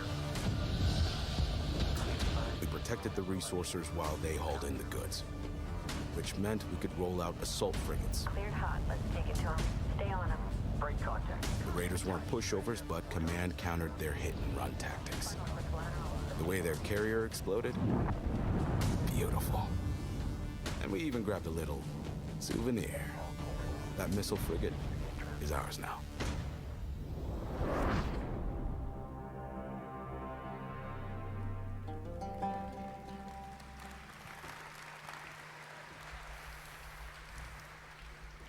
We protected the resourcers while they hauled in the goods, which meant we could roll out assault frigates.
Cleared hot. Let's take it to them. Stay on them.
Break contact.
The raiders weren't pushovers, but command countered their hit-and-run tactics. The way their carrier exploded, beautiful. And we even grabbed a little souvenir. That missile frigate is ours now.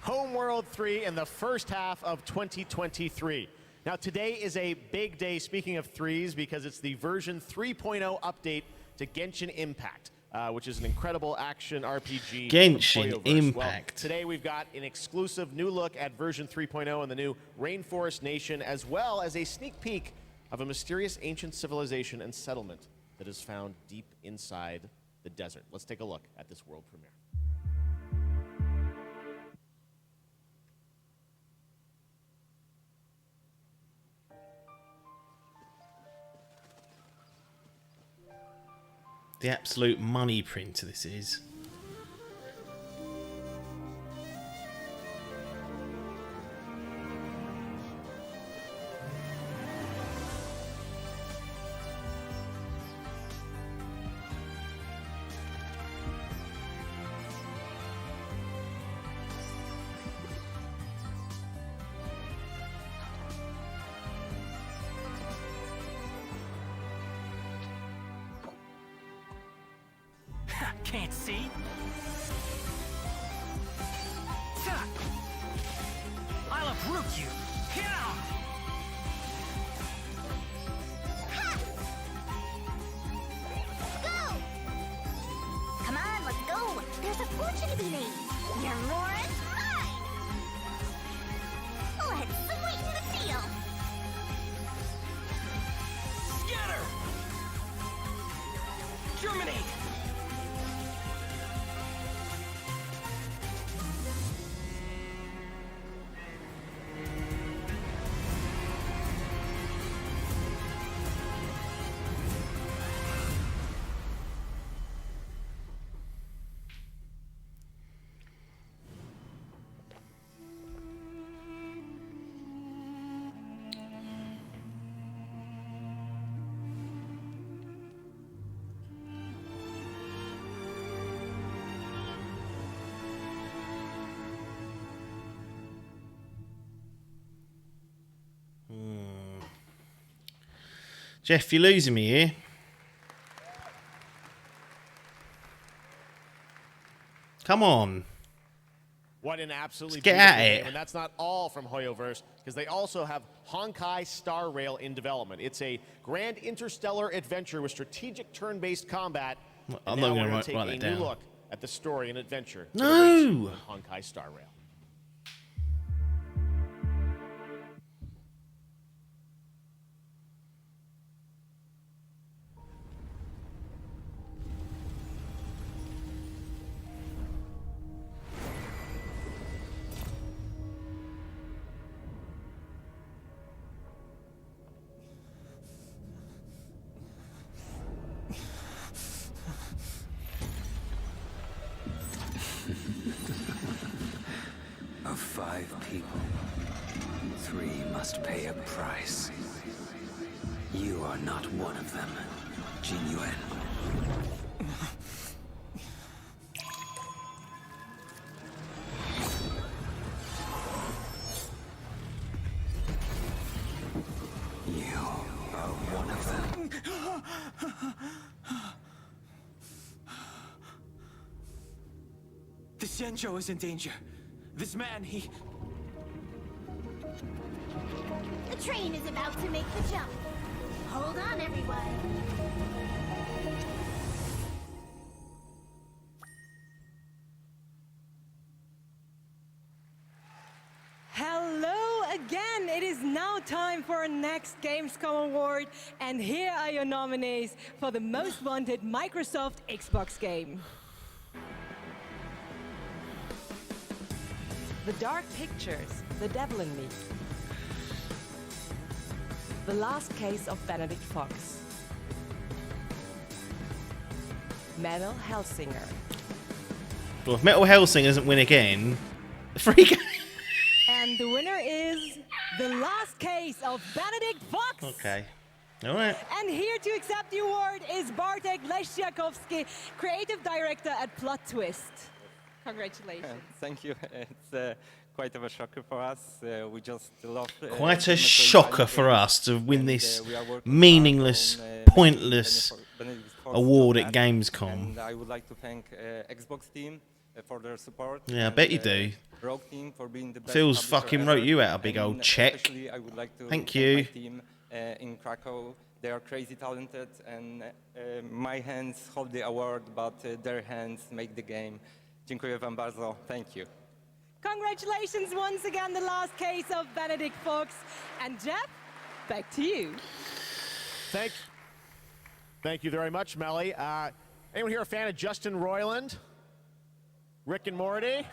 Homeworld 3 in the first half of 2023. Now today is a big day, speaking of threes, because it's the version 3.0 update to Genshin Impact, which is an incredible action RPG.
Genshin Impact.
Well, today we've got an exclusive new look at version 3.0 and the new Rainforest Nation, as well as a sneak peek of a mysterious ancient civilization and settlement that is found deep inside the desert. Let's take a look at this world premiere.
The absolute money print this is.
Can't see? I'll uproot you!
Go! Come on, let's go! There's a fortune to be made! You're more than mine! Let's sweeten the deal!
Scatter! Germinate!
Geoff, you're losing me here. Come on.
What an absolutely
Let's get
beautiful
at it.
game. And that's not all from HOYOverse, because they also have Honkai Star Rail in development. It's a grand interstellar adventure with strategic turn-based combat.
I'm
And
not
now
going
we're
to
take
write
a
that down.
new look at the story and adventure.
No!
of Honkai Star Rail.
Of 5 people, 3 must pay a price. You are not one of them, Jin Yuan. You are one of them.
The Xianzhou is in danger. This man, he...
The train is about to make the jump. Hold on, everyone.
Hello again! It is now time for our next Gamescom award, and here are your nominees for the most wanted Microsoft Xbox game. The Dark Pictures, The Devil in Me. The Last Case of Benedict Fox. Metal Hellsinger.
Well, if Metal Hellsinger doesn't win again, free game.
And the winner is The Last Case of Benedict Fox.
Okay. All right.
And here to accept the award is Bartek Leszczakowski, creative director at Plot Twist. Congratulations.
Thank you. It's quite of a shocker for us. We just love.
Quite a shocker for us to win this meaningless, pointless award at Gamescom.
And I would like to thank Xbox team for their support.
Yeah, I bet you do.
Rogue team for being the best
Phil's
publisher
fucking
ever.
wrote you out a big
And
old check.
especially I would like to
Thank
thank
you.
my team in Krakow. They are crazy talented, and my hands hold the award, but their hands make the game. Dziękuję wam bardzo. Thank you.
Congratulations once again, The Last Case of Benedict Fox. And Geoff, back to you.
Thank you very much, Melly. Anyone here a fan of Justin Roiland? Rick and Morty?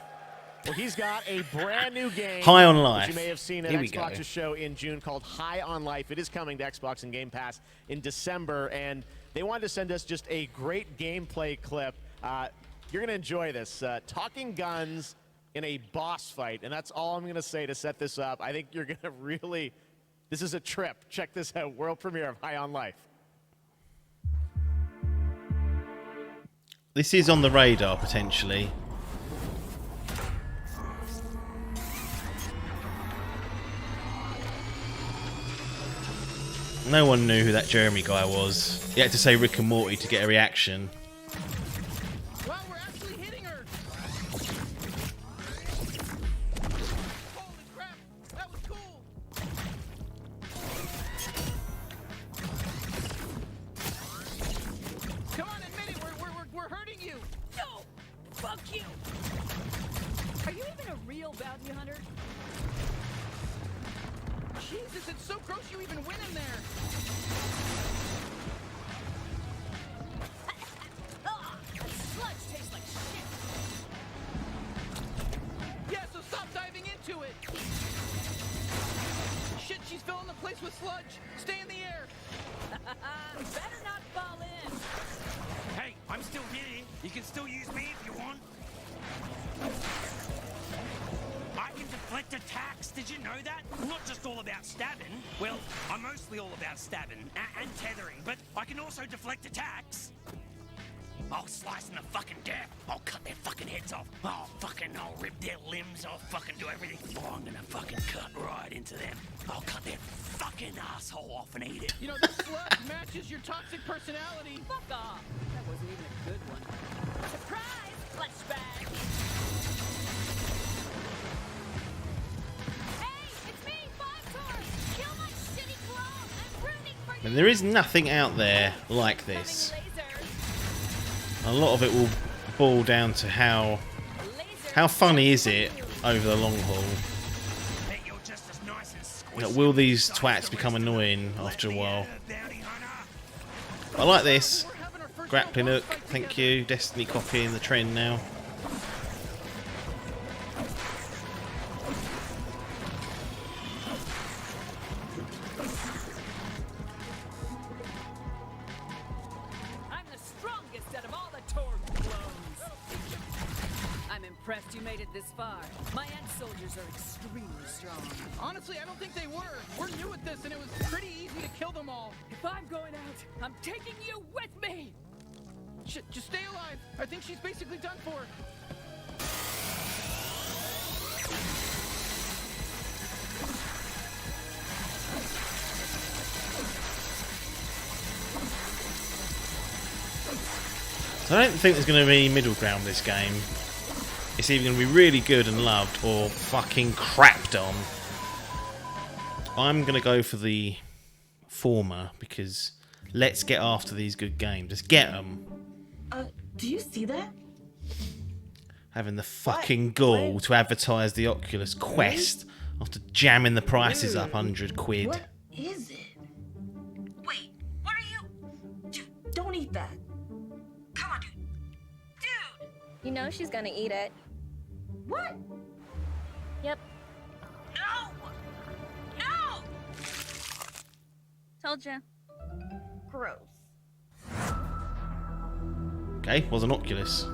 Well, he's got a brand new game.
High on Life.
Which you may have seen at
Here we
Xbox's
go.
show in June called High on Life. It is coming to Xbox and Game Pass in December, and they wanted to send us just a great gameplay clip. You're going to enjoy this. Talking guns in a boss fight, and that's all I'm going to say to set this up. I think you're going to really... This is a trip. Check this out. World premiere of High on Life.
This is on the radar, potentially. No one knew who that Jeremy guy was. You had to say Rick and Morty to get a reaction.
Wow, we're actually hitting her. Holy crap, that was cool. Come on, admit it. We're hurting you. No, fuck you. Are you even a real bounty hunter? Jesus, it's so gross you even went in there.
Sludge tastes like shit.
Yeah, so stop diving into it. Shit, she's filling the place with sludge. Stay in the air.
Better not fall in.
Hey, I'm still here. You can still use me if you want. I can deflect attacks. Did you know that? I'm not just all about stabbing. Well, I'm mostly all about stabbing and tethering, but I can also deflect attacks. I'll slice them to fucking death. I'll cut their fucking heads off. I'll rip their limbs. I'll fucking do everything. Oh, I'm gonna fucking cut right into them. I'll cut their fucking asshole off and eat it.
You know, this sludge matches your toxic personality.
Fuck off. That wasn't even a good one. Surprise! Flashback! Hey, it's me, Five-Tor! Kill my shitty clone! I'm rooting for you!
And there is nothing out there like this. A lot of it will boil down to how funny is it over the long haul. You know, will these twats become annoying after a while? I like this. Grappling hook, thank you. Destiny copying the trend now.
I'm the strongest out of all the Torg clones. I'm impressed you made it this far. My Ant soldiers are extremely strong.
Honestly, I don't think they were. We're new at this, and it was pretty easy to kill them all.
If I'm going out, I'm taking you with me!
Shit, just stay alive. I think she's basically done for.
So I don't think there's going to be any middle ground this game. It's either going to be really good and loved or fucking crapped on. I'm going to go for the former because let's get after these good games. Let's get them.
Do you see that?
Having the fucking gall to advertise the Oculus Quest after jamming the prices up 100 quid.
What is it? Wait, what are you? Dude, don't eat that. Come on, dude.
You know she's gonna eat it.
What?
Yep.
No! No!
Told ya.
Gross.
Okay, was an Oculus.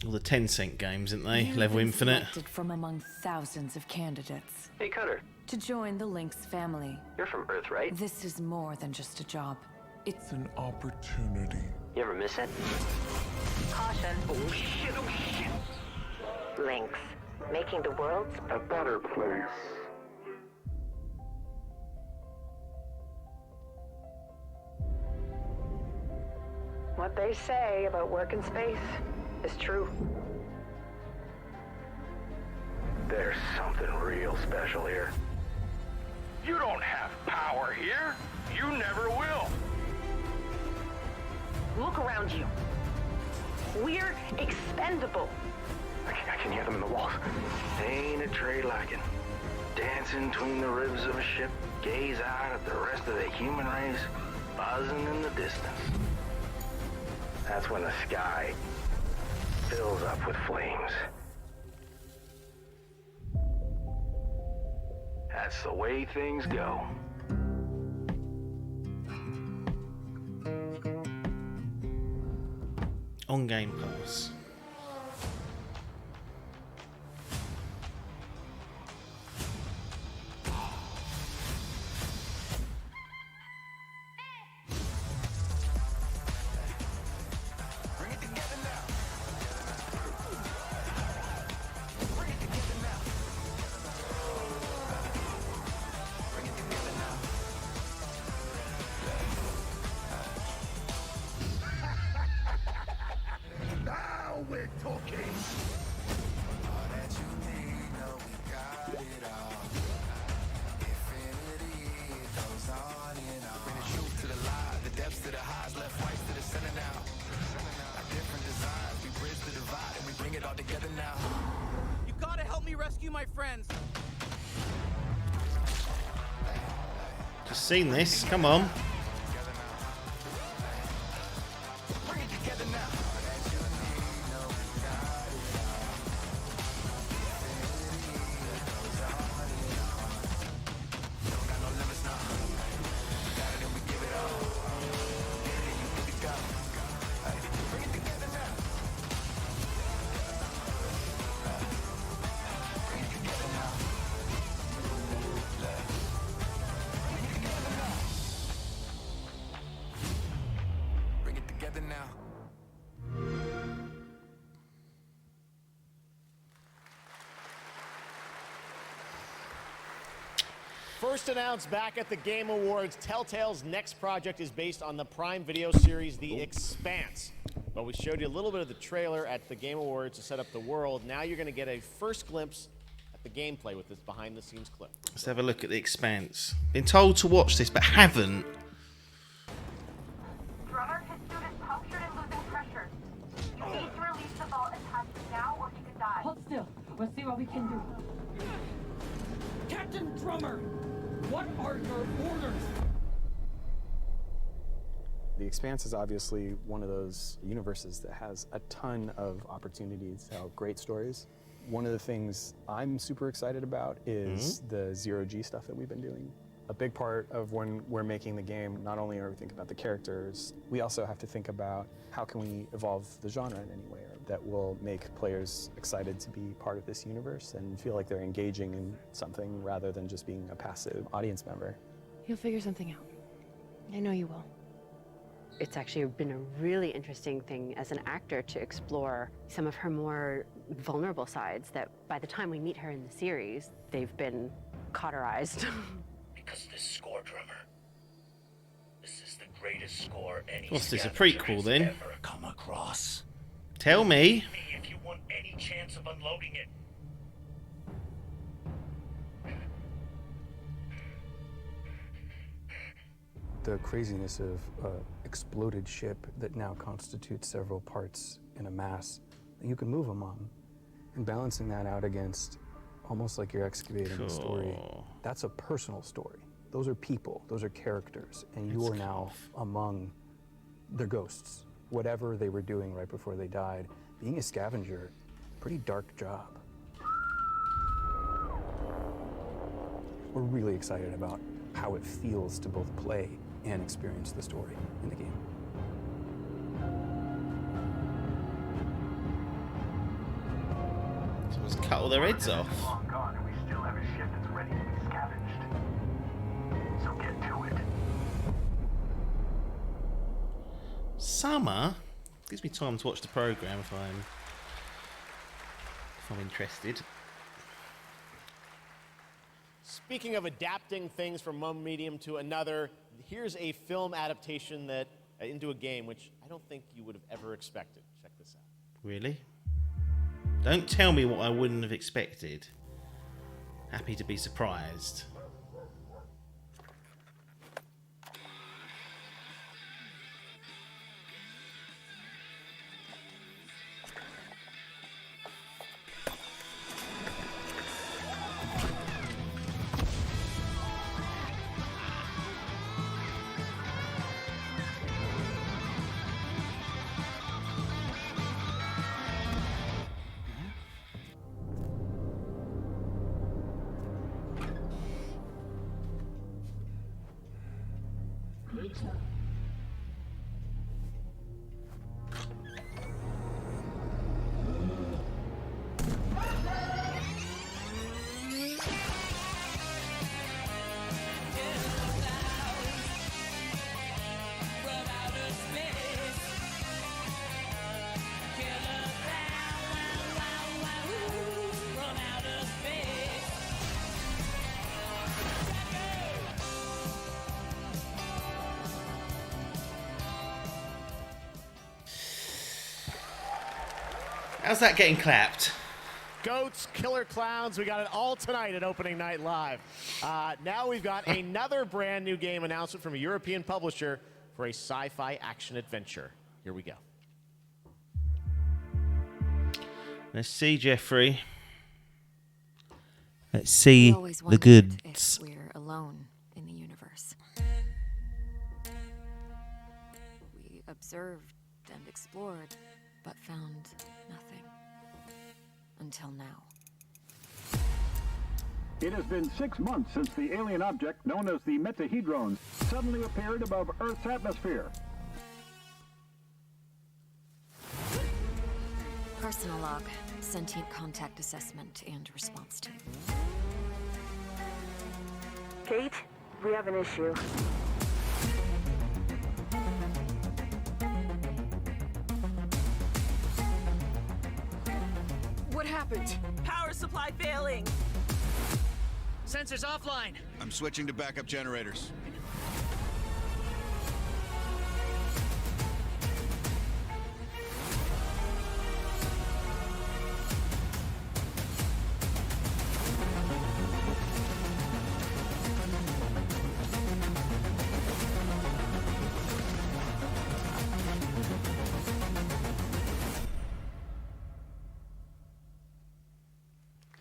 All the 10-cent games, aren't they?
You've
Level
been
Infinite.
selected from among thousands of candidates
Hey, Cutter.
to join the Lynx family.
You're from Earth, right?
This is more than just a job. It's
an opportunity. You ever miss it?
Caution.
Oh shit, oh shit.
Lynx. Making the world
A better place.
What they say about work in space is true.
There's something real special here. You don't have power here. You never will.
Look around you. We're expendable.
I can hear them in the walls. Ain't a trade like it. Dancing between the ribs of a ship, gaze out at the rest of the human race, buzzing in the distance. That's when the sky fills up with flames. That's the way things go.
On Game Pass.
Now we're talking.
You gotta help me rescue my friends.
Just seen this. Come on.
First announced back at the Game Awards, Telltale's next project is based on the Prime Video series The Expanse. But we showed you a little bit of the trailer at the Game Awards to set up the world. Now you're going to get a first glimpse at the gameplay with this behind-the-scenes clip.
Let's have a look at The Expanse. Been told to watch this, but haven't.
Drummer, his suit is punctured and losing pressure. You need to release the vault attachment now or he could die.
Hold still. We'll see what we can do. Captain Drummer, what are your orders?
The
Expanse is obviously one of those universes that has a ton of opportunities to tell great stories. One of the things I'm super excited about is the zero-G stuff that we've been doing. A big part of when we're making the game, not only are we thinking about the characters, we also have to think about how can we evolve the genre in any way that will make players excited to be part of this universe and feel like they're engaging in something rather than just being a passive audience member.
You'll figure something out. I know you will.
It's actually been a really interesting thing as an actor to explore some of her more vulnerable sides that by the time we meet her in the series, they've been cauterized.
Because this score drummer, this is the greatest score any
What's this, a
scavenger
prequel
has
then?
ever come across.
Tell me.
If you want any chance of unloading it.
The craziness of an exploded ship that now constitutes several parts in a mass that you can move among, and balancing that out against almost like you're excavating a story. That's a personal story. Those are people, those are characters, and you are now among their ghosts. Whatever they were doing right before they died, being a scavenger, pretty dark job. We're really excited about how it feels to both play and experience the story in the game.
Someone's cut all their heads off.
Long gone, and we still have a ship that's ready to be scavenged. So get to it.
Summer gives me time to watch the program if I'm interested.
Speaking of adapting things from one medium to another, here's a film adaptation that into a game, which I don't think you would have ever expected. Check this out.
Really? Don't tell me what I wouldn't have expected. Happy to be surprised. How's that getting clapped?
Goats, killer clowns, we got it all tonight at opening night live. Now we've got another brand new game announcement from a European publisher for a sci-fi action adventure. Here we go.
Let's see, Jeffrey. Let's see
always
the
wondered
goods.
if we're alone in the universe. We observed and explored, but found nothing. Until now.
It has been 6 months since the alien object known as the Metahedron suddenly appeared above Earth's atmosphere.
Personal log, sentient contact assessment and response team.
Kate, we have an issue.
What happened? Power supply failing.
Sensors offline.
I'm switching to backup generators.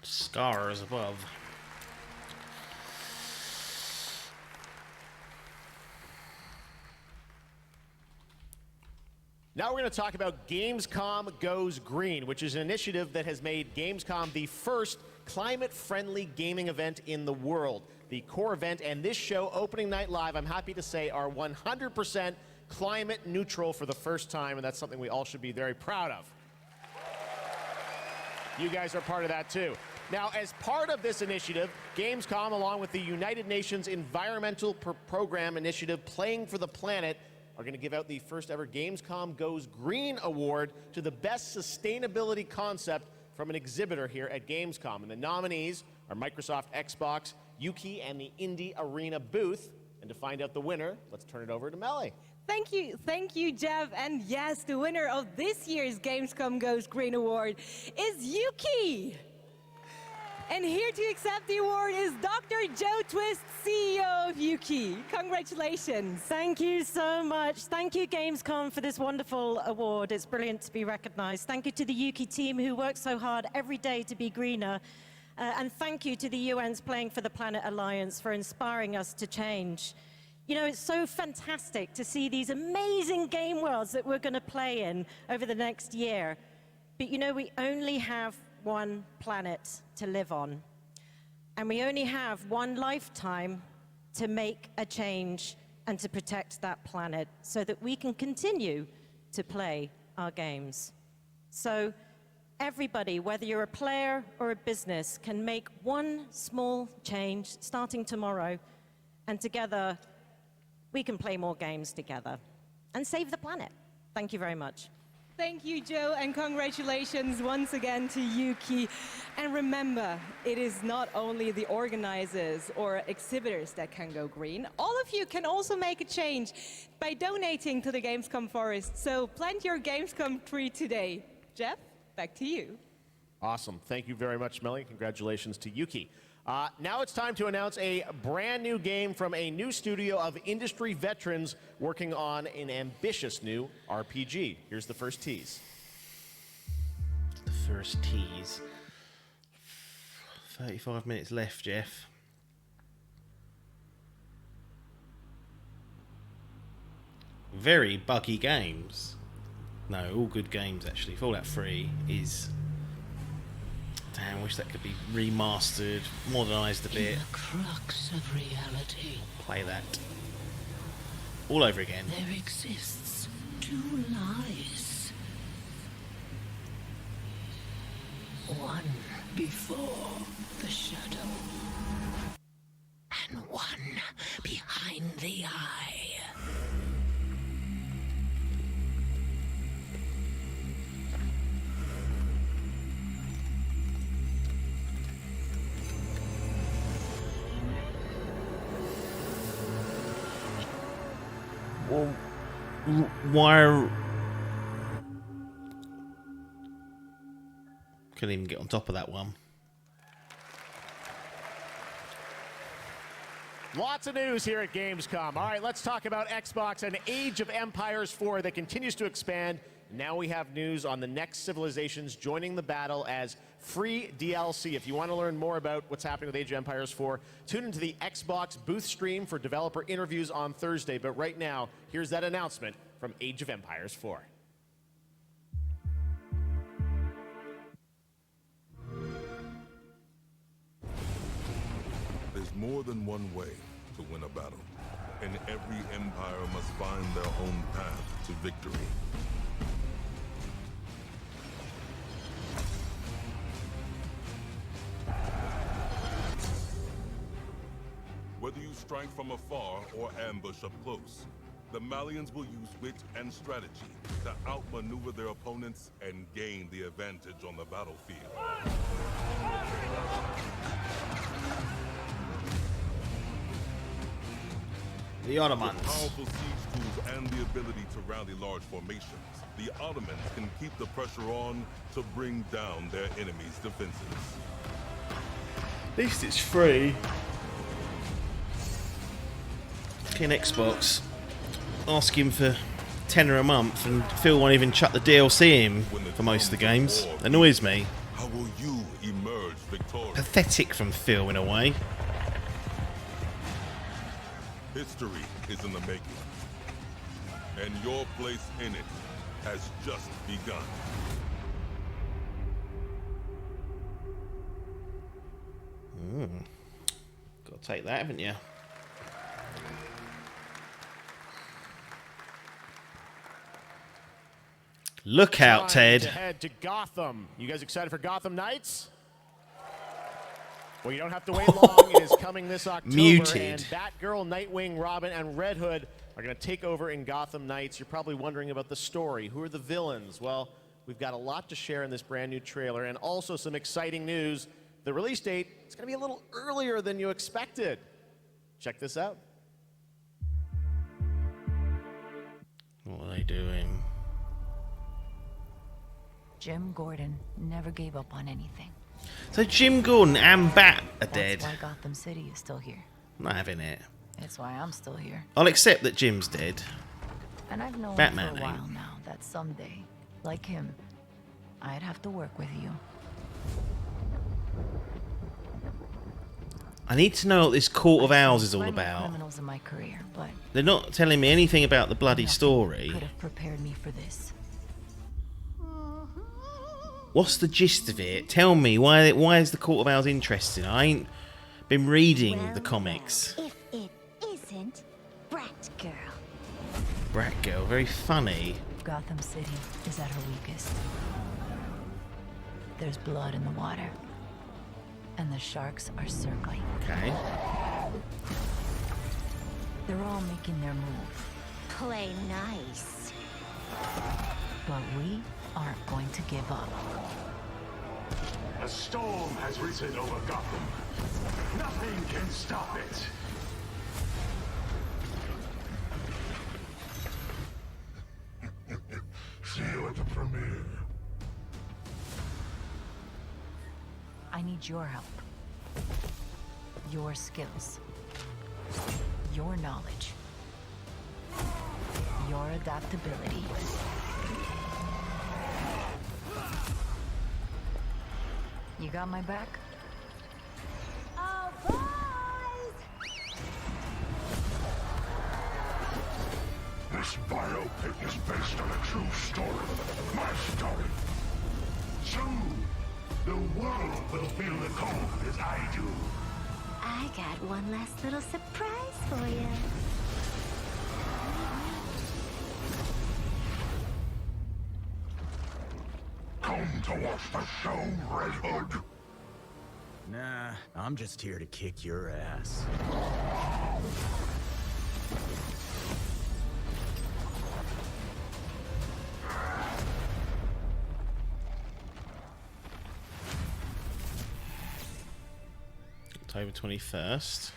Scars above.
Now we're going to talk about Gamescom Goes Green, which is an initiative that has made Gamescom the first climate-friendly gaming event in the world. The core event and this show, Opening Night Live, I'm happy to say, are 100% climate neutral for the first time, and that's something we all should be very proud of. You guys are part of that too. Now, as part of this initiative, Gamescom, along with the United Nations Environmental Program Initiative Playing for the Planet, are going to give out the first ever Gamescom Goes Green Award to the best sustainability concept from an exhibitor here at Gamescom. And the nominees are Microsoft Xbox, Yuki, and the Indie Arena booth. And to find out the winner, let's turn it over to Melly.
Thank you, Geoff. And yes, the winner of this year's Gamescom Goes Green Award is Yuki. And here to accept the award is Dr. Joe Twist, CEO of Yuki. Congratulations.
Thank you so much. Thank you, Gamescom, for this wonderful award. It's brilliant to be recognized. Thank you to the Yuki team who work so hard every day to be greener. And thank you to the UN's Playing for the Planet Alliance for inspiring us to change. You know, it's so fantastic to see these amazing game worlds that we're going to play in over the next year. But you know, we only have one planet to live on. And we only have one lifetime to make a change and to protect that planet so that we can continue to play our games. So everybody, whether you're a player or a business, can make one small change starting tomorrow, and together we can play more games together and save the planet. Thank you very much.
Thank you, Joe, and congratulations once again to Yuki. And remember, it is not only the organizers or exhibitors that can go green. All of you can also make a change by donating to the Gamescom Forest. So plant your Gamescom tree today. Geoff, back to you.
Awesome. Thank you very much, Melly. Congratulations to Yuki. Now it's time to announce a brand new game from a new studio of industry veterans working on an ambitious new RPG. Here's the first tease.
The first tease. 35 minutes left, Geoff. Very buggy games. No, all good games actually. Fallout 3 is... Damn, I wish that could be remastered, modernised a bit.
In the crux of reality,
play that all over again.
There exists two lies. One before the shadow, and one behind the eye.
Well, why? Couldn't even get on top of that one.
Lots of news here at Gamescom. All right, let's talk about Xbox and Age of Empires 4 that continues to expand. Now we have news on the next civilizations joining the battle as free DLC. If you want to learn more about what's happening with Age of Empires 4, tune into the Xbox booth stream for developer interviews on Thursday. But right now, here's that announcement from Age of Empires 4.
There's more than one way to win a battle, and every empire must find their own path to victory. Whether you strike from afar or ambush up close, the Malians will use wit and strategy to outmaneuver their opponents and gain the advantage on the battlefield.
The Ottomans.
With powerful siege tools and the ability to rally large formations, the Ottomans can keep the pressure on to bring down their enemies' defenses.
At least it's free. In Xbox, ask him for £10 a month, and Phil won't even chuck the DLC in for most of the games. Annoys me.
How will you emerge victorious?
Pathetic from Phil in a way.
History is in the making, and your place in it has just begun.
Got to take that, haven't you? Look out,
Time
Ted.
to head to Gotham. You guys excited for Gotham Knights? Well, you don't have to wait long. It is coming this October.
Muted.
And Batgirl, Nightwing, Robin, and Red Hood are going to take over in Gotham Knights. You're probably wondering about the story. Who are the villains? Well, we've got a lot to share in this brand new trailer, and also some exciting news. The release date is going to be a little earlier than you expected. Check this out.
What are they doing?
Jim Gordon never gave up on anything.
So Jim Gordon and Bat are dead.
That's why Gotham City is still here.
Not having it.
It's why I'm still here.
I'll accept that Jim's dead.
And I've known
Batman
for a while
ain't.
now that someday, like him, I'd have to work with you.
I need to know what this Court of Owls is all
Plenty of
about.
criminals in my career, but
They're not telling me anything about the bloody story.
could have prepared me for this.
What's the gist of it? Tell me, why is the Court of Owls interesting? I ain't been reading the comics.
If it isn't Brat Girl.
Brat Girl, very funny.
Gotham City is at her weakest. There's blood in the water. And the sharks are circling.
Okay.
They're all making their move.
Play nice.
But we aren't going to give up.
A storm has risen over Gotham. Nothing can stop it. See you at the premiere.
I need your help. Your skills. Your knowledge. Your adaptability. You got my back?
Oh, boys!
This biopic is based on a true story. My story. Soon, the world will feel the cold as I do.
I got one last little surprise for you.
Come to watch the show, Red Hood.
Nah, I'm just here to kick your ass.
October 21st.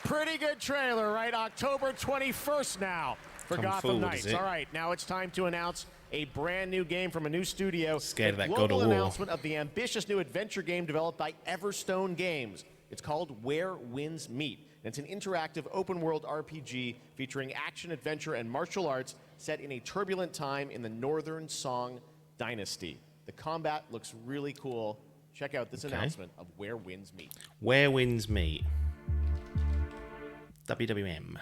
Pretty good trailer, right? October 21st now for
Come
Gotham
forward,
Knights.
is it?
All right, now it's time to announce a brand new game from a new studio.
Scared of
A
that God
global
of War.
announcement of the ambitious new adventure game developed by Everstone Games. It's called Where Winds Meet. And it's an interactive open-world RPG featuring action, adventure, and martial arts set in a turbulent time in the Northern Song Dynasty. The combat looks really cool. Check out this announcement of Where Winds Meet.
Where Winds Meet. WWM.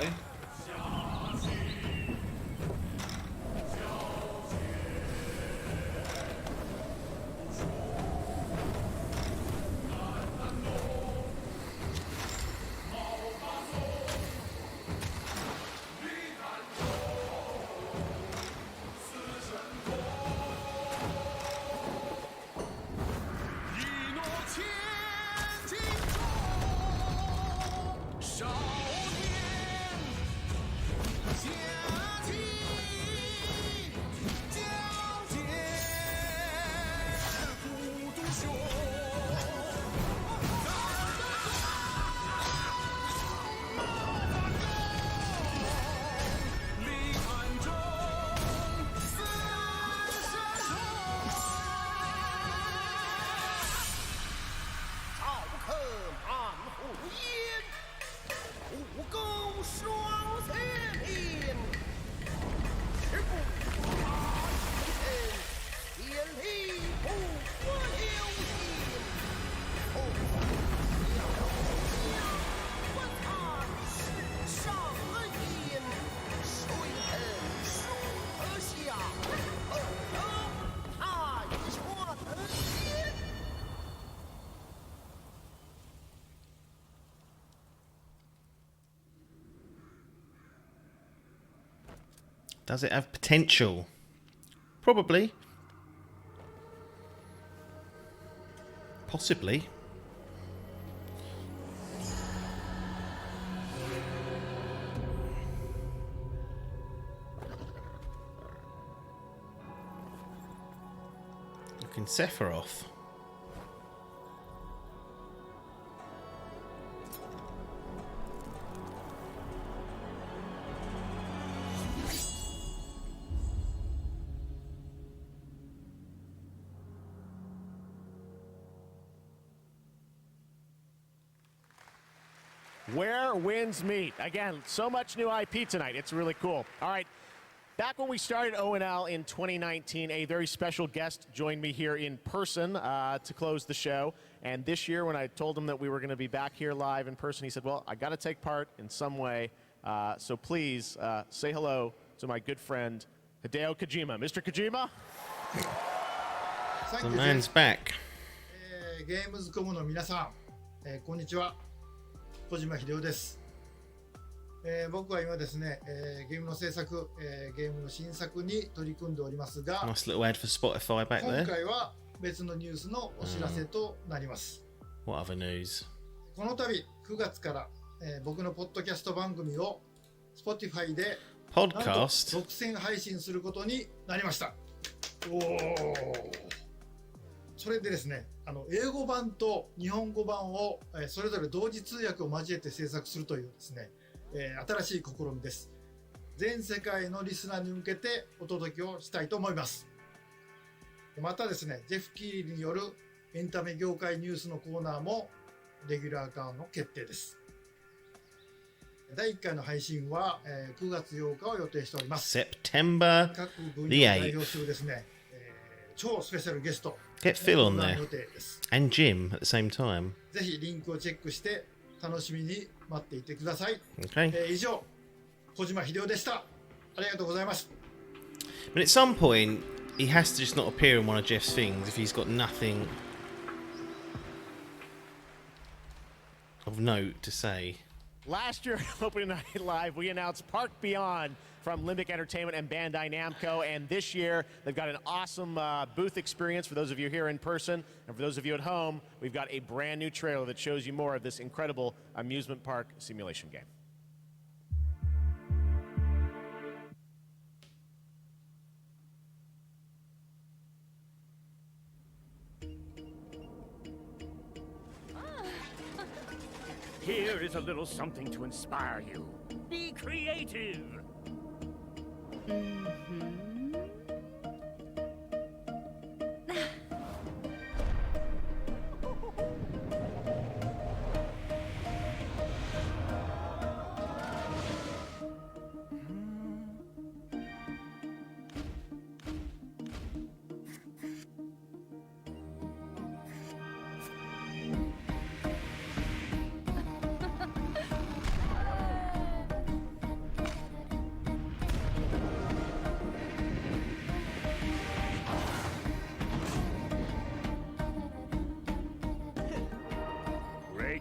go. Does it have potential? Probably. Possibly. Looking Sephiroth.
Where winds meet. Again, so much new IP tonight. It's really cool. All right. Back when we started ONL in 2019, a very special guest joined me here in person to close the show. And this year, when I told him that we were going to be back here live in person, he said, well, I got to take part in some way. So please say hello to my good friend, Hideo Kojima. Mr. Kojima?
The man's back.
Gamescom の皆さん、こんにちは。小島秀夫です。僕は今ですね、ゲームの制作、ゲームの新作に取り組んでおりますが、
Nice little ad for Spotify back there.
今回は別のニュースのお知らせとなります。
What other news?
この度9月から、僕のポッドキャスト番組を Spotify でなんと独占配信することになりました。おー。それでですね、英語版と日本語版をそれぞれ同時通訳を交えて制作するというですね、新しい試みです。全世界のリスナーに向けてお届けをしたいと思います。またですね、ジェフ・キーリによるエンタメ業界ニュースのコーナーもレギュラー化の決定です。第1回の配信は9月8日を予定しております。
September
各分
the
野を代
8th.
表するですね、超スペシャルゲスト
Get Phil on
登壇
there.
予定です。
And Jim at the same time.
ぜひリンクをチェックして楽しみに待っていてください。
Okay.
以上、小島秀夫でした。ありがとうございます。
But at some point, he has to just not appear in one of Jeff's things if he's got nothing of note to say.
Last year, opening night live, we announced Park Beyond from Limbic Entertainment and Bandai Namco, and this year they've got an awesome booth experience for those of you here in person, and for those of you at home, we've got a brand new trailer that shows you more of this incredible amusement park simulation game.
Here is a little something to inspire you. Be creative.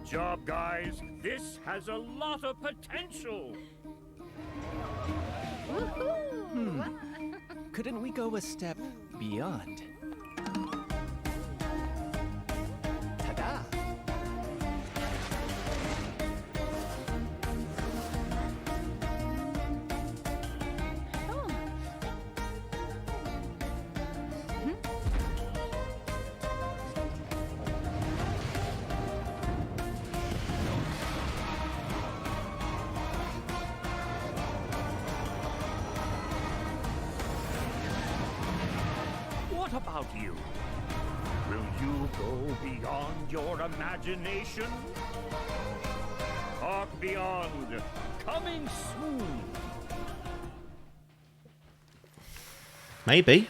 job, guys. This has a lot of potential.
Couldn't we go a step beyond? Ta-da!
What about you? Will you go beyond your imagination? Talk Beyond, coming soon.
Maybe.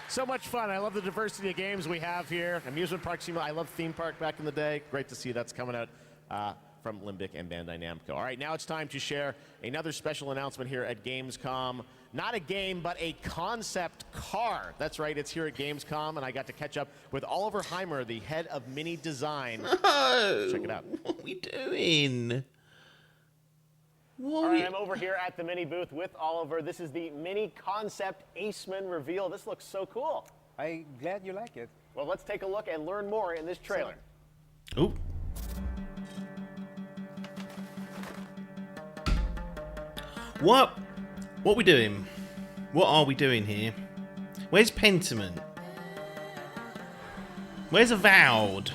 So much fun. I love the diversity of games we have here. Amusement Park Simulator. I love Theme Park back in the day. Great to see that's coming out from Limbic and Bandai Namco. All right, now it's time to share another special announcement here at Gamescom. Not a game, but a concept car. That's right, it's here at Gamescom, and I got to catch up with Oliver Heimer, the head of Mini Design.
No.
Check it out.
What are we doing?
All right, I'm over here at the Mini booth with Oliver. This is the Mini Concept Aceman reveal. This looks so cool.
I'm glad you like it.
Well, let's take a look and learn more in this trailer.
Ooh. What are we doing? What are we doing here? Where's Pentiment? Where's Avowed?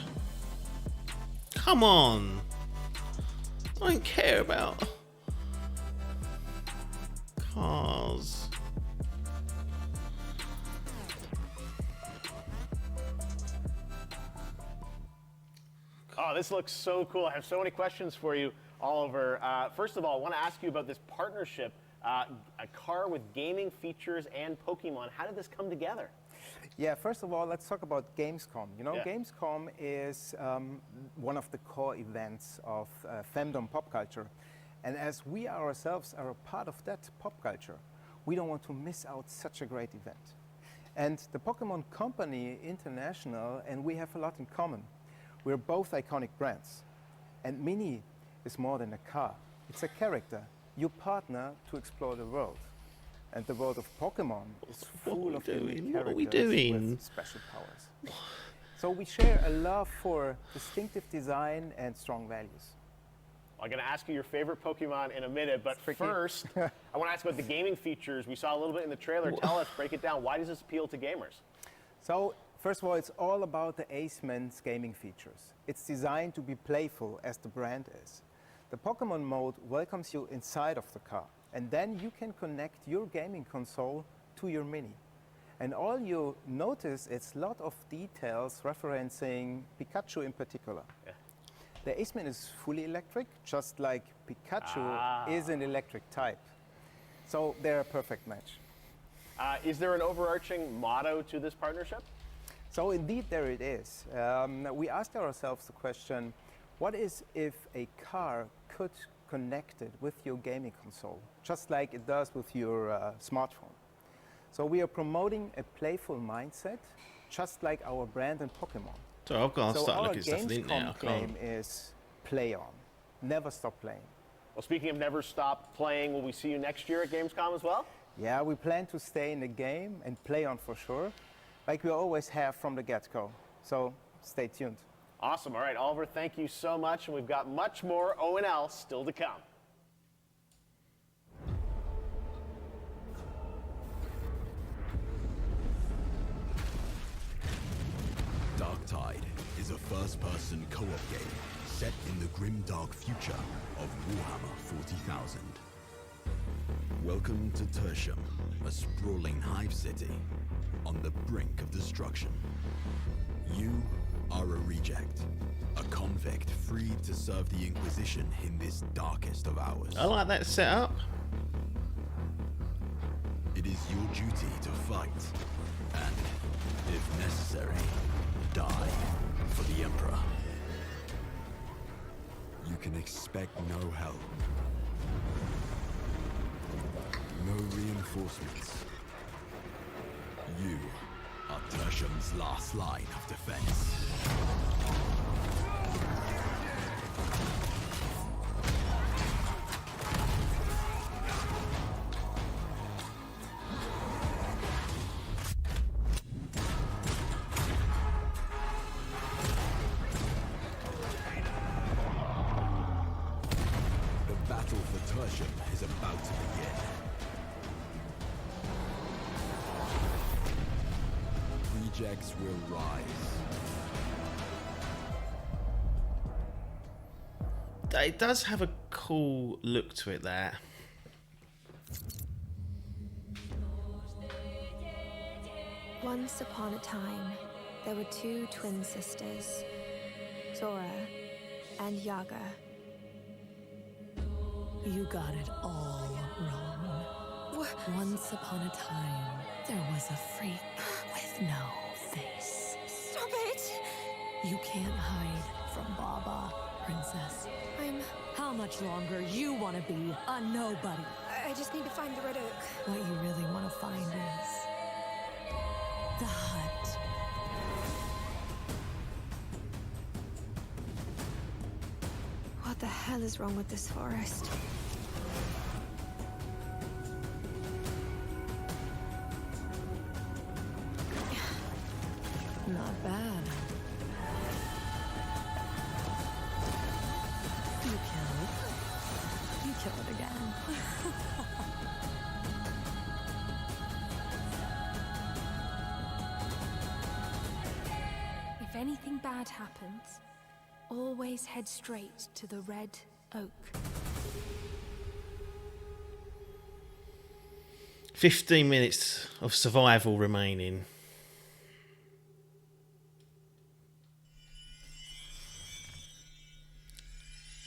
Come on. I don't care about cars.
Oh, this looks so cool. I have so many questions for you, Oliver. First of all, I want to ask you about this partnership, a car with gaming features and Pokemon. How did this come together?
Yeah, first of all, let's talk about Gamescom. You know,
Yeah.
Gamescom is one of the core events of fandom pop culture. And as we ourselves are a part of that pop culture, we don't want to miss out such a great event. And the Pokemon Company International and we have a lot in common. We're both iconic brands. And Mini is more than a car. It's a character. You partner to explore the world. And the world of Pokemon is full of unique characters with special powers. So we share a love for distinctive design and strong values.
I'm going to ask you your favorite Pokemon in a minute, but first, I want to ask about the gaming features. We saw a little bit in the trailer. Tell us, break it down. Why does this appeal to gamers?
So, first of all, it's all about the Aceman's gaming features. It's designed to be playful, as the brand is. The Pokemon mode welcomes you inside of the car, and then you can connect your gaming console to your Mini. And all you notice is a lot of details referencing Pikachu in particular.
Yeah.
The Aceman is fully electric, just like Pikachu is an electric type. So they're a perfect match.
Is there an overarching motto to this partnership?
So indeed there it is. We asked ourselves the question, what is if a car could connect it with your gaming console, just like it does with your smartphone? So we are promoting a playful mindset, just like our brand in Pokemon.
So I've got to start looking at stuff
Gamescom
in now.
claim is play on, never stop playing.
Well, speaking of never stop playing, will we see you next year at Gamescom as well?
Yeah, we plan to stay in the game and play on for sure, like we always have from the get-go. So stay tuned.
Awesome. All right, Oliver, thank you so much. And we've got much more O&L still to come.
Darktide is a first-person co-op game set in the grim-dark future of Warhammer 40,000. Welcome to Tertium, a sprawling hive city on the brink of destruction. You are a reject, a convict freed to serve the Inquisition in this darkest of hours.
I like that setup.
It is your duty to fight, and, if necessary, die for the Emperor. You can expect no help, no reinforcements. You are Tertium's last line of defense. rejects will rise.
It does have a cool look to it there.
Once upon a time, there were two twin sisters, Zora and Yaga.
You got it all wrong. Once upon a time, there was a freak with no face.
Stop it!
You can't hide from Baba, princess.
How
much longer you want to be a nobody?
I just need to find the Red Oak.
What you really want to find is the hut.
What the hell is wrong with this forest?
Not bad. You kill it again.
If anything bad happens, always head straight to the Red Oak.
15 minutes of survival remaining.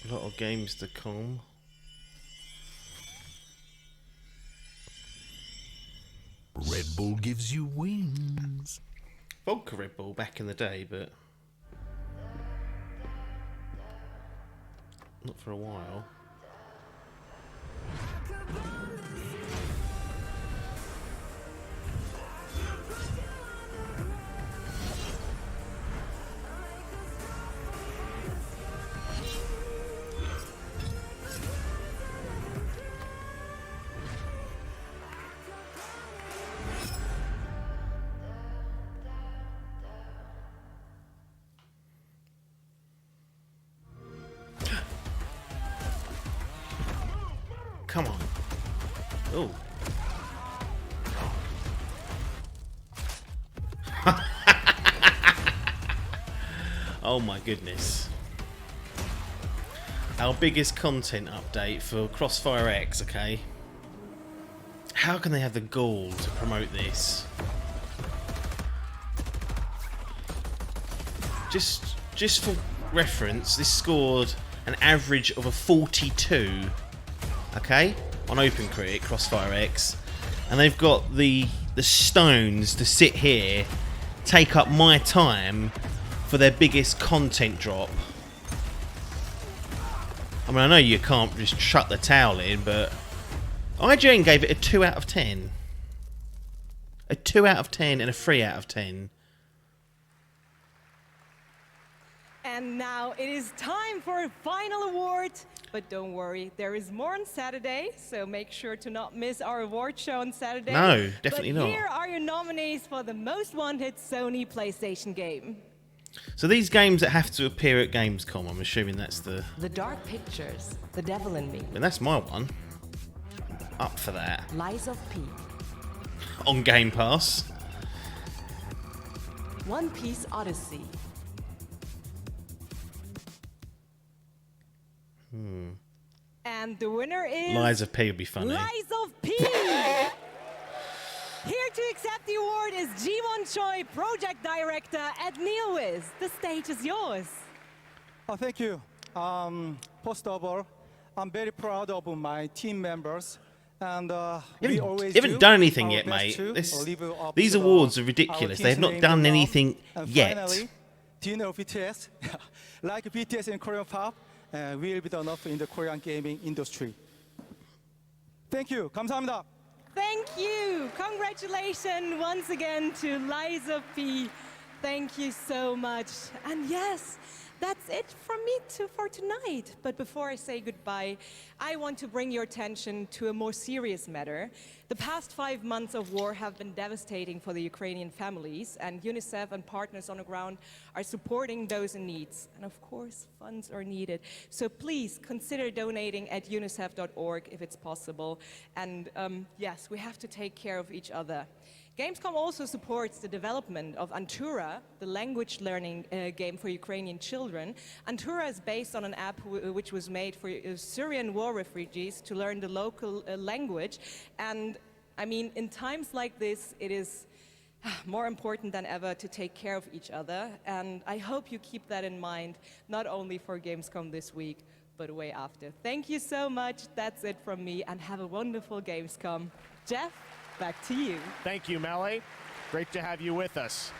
A lot of games to come.
Red Bull gives you wings.
Vodka Red Bull back in the day, but not for a while. Come on. Oh. Oh my goodness. Our biggest content update for Crossfire X, okay? How can they have the gall to promote this? Just for reference, this scored an average of a 42. Okay, on OpenCritic, Crossfire X, and they've got the stones to sit here, take up my time for their biggest content drop. I mean, I know you can't just shut the towel in, but IGN gave it a 2 out of 10. A 2 out of 10 and a 3 out of 10.
And now it is time for a final award. But don't worry, there is more on Saturday, so make sure to not miss our award show on Saturday.
No, definitely not.
Here are your nominees for the most wanted Sony PlayStation game.
So these games that have to appear at Gamescom, I'm assuming that's the...
The Dark Pictures, The Devil in Me.
And that's my one. Up for that.
Lies of P.
On Game Pass.
One Piece Odyssey.
And the winner is...
Lies of P would be funny.
Lies of P! Here to accept the award is Ji-won Choi, Project Director at NeoWiz. The stage is yours.
Oh, thank you. First of all, I'm very proud of my team members. And we
haven't done anything yet, mate. These awards are ridiculous. They have not done anything yet.
Finally, do you know BTS? Like BTS in Korean pop, will be done up in the Korean gaming industry. Thank you. 감사합니다.
Thank you. Congratulations once again to Liza P. Thank you so much. And yes, that's it from me for tonight. But before I say goodbye, I want to bring your attention to a more serious matter. The past 5 months of war have been devastating for the Ukrainian families, and UNICEF and partners on the ground are supporting those in need. And of course, funds are needed. So please consider donating at unicef.org if it's possible. And yes, we have to take care of each other. Gamescom also supports the development of Antura, the language learning game for Ukrainian children. Antura is based on an app which was made for Syrian war refugees to learn the local language. And I mean, in times like this, it is more important than ever to take care of each other. And I hope you keep that in mind, not only for Gamescom this week, but way after. Thank you so much. That's it from me, and have a wonderful Gamescom. Geoff, back to you.
Thank you, Melly. Great to have you with us.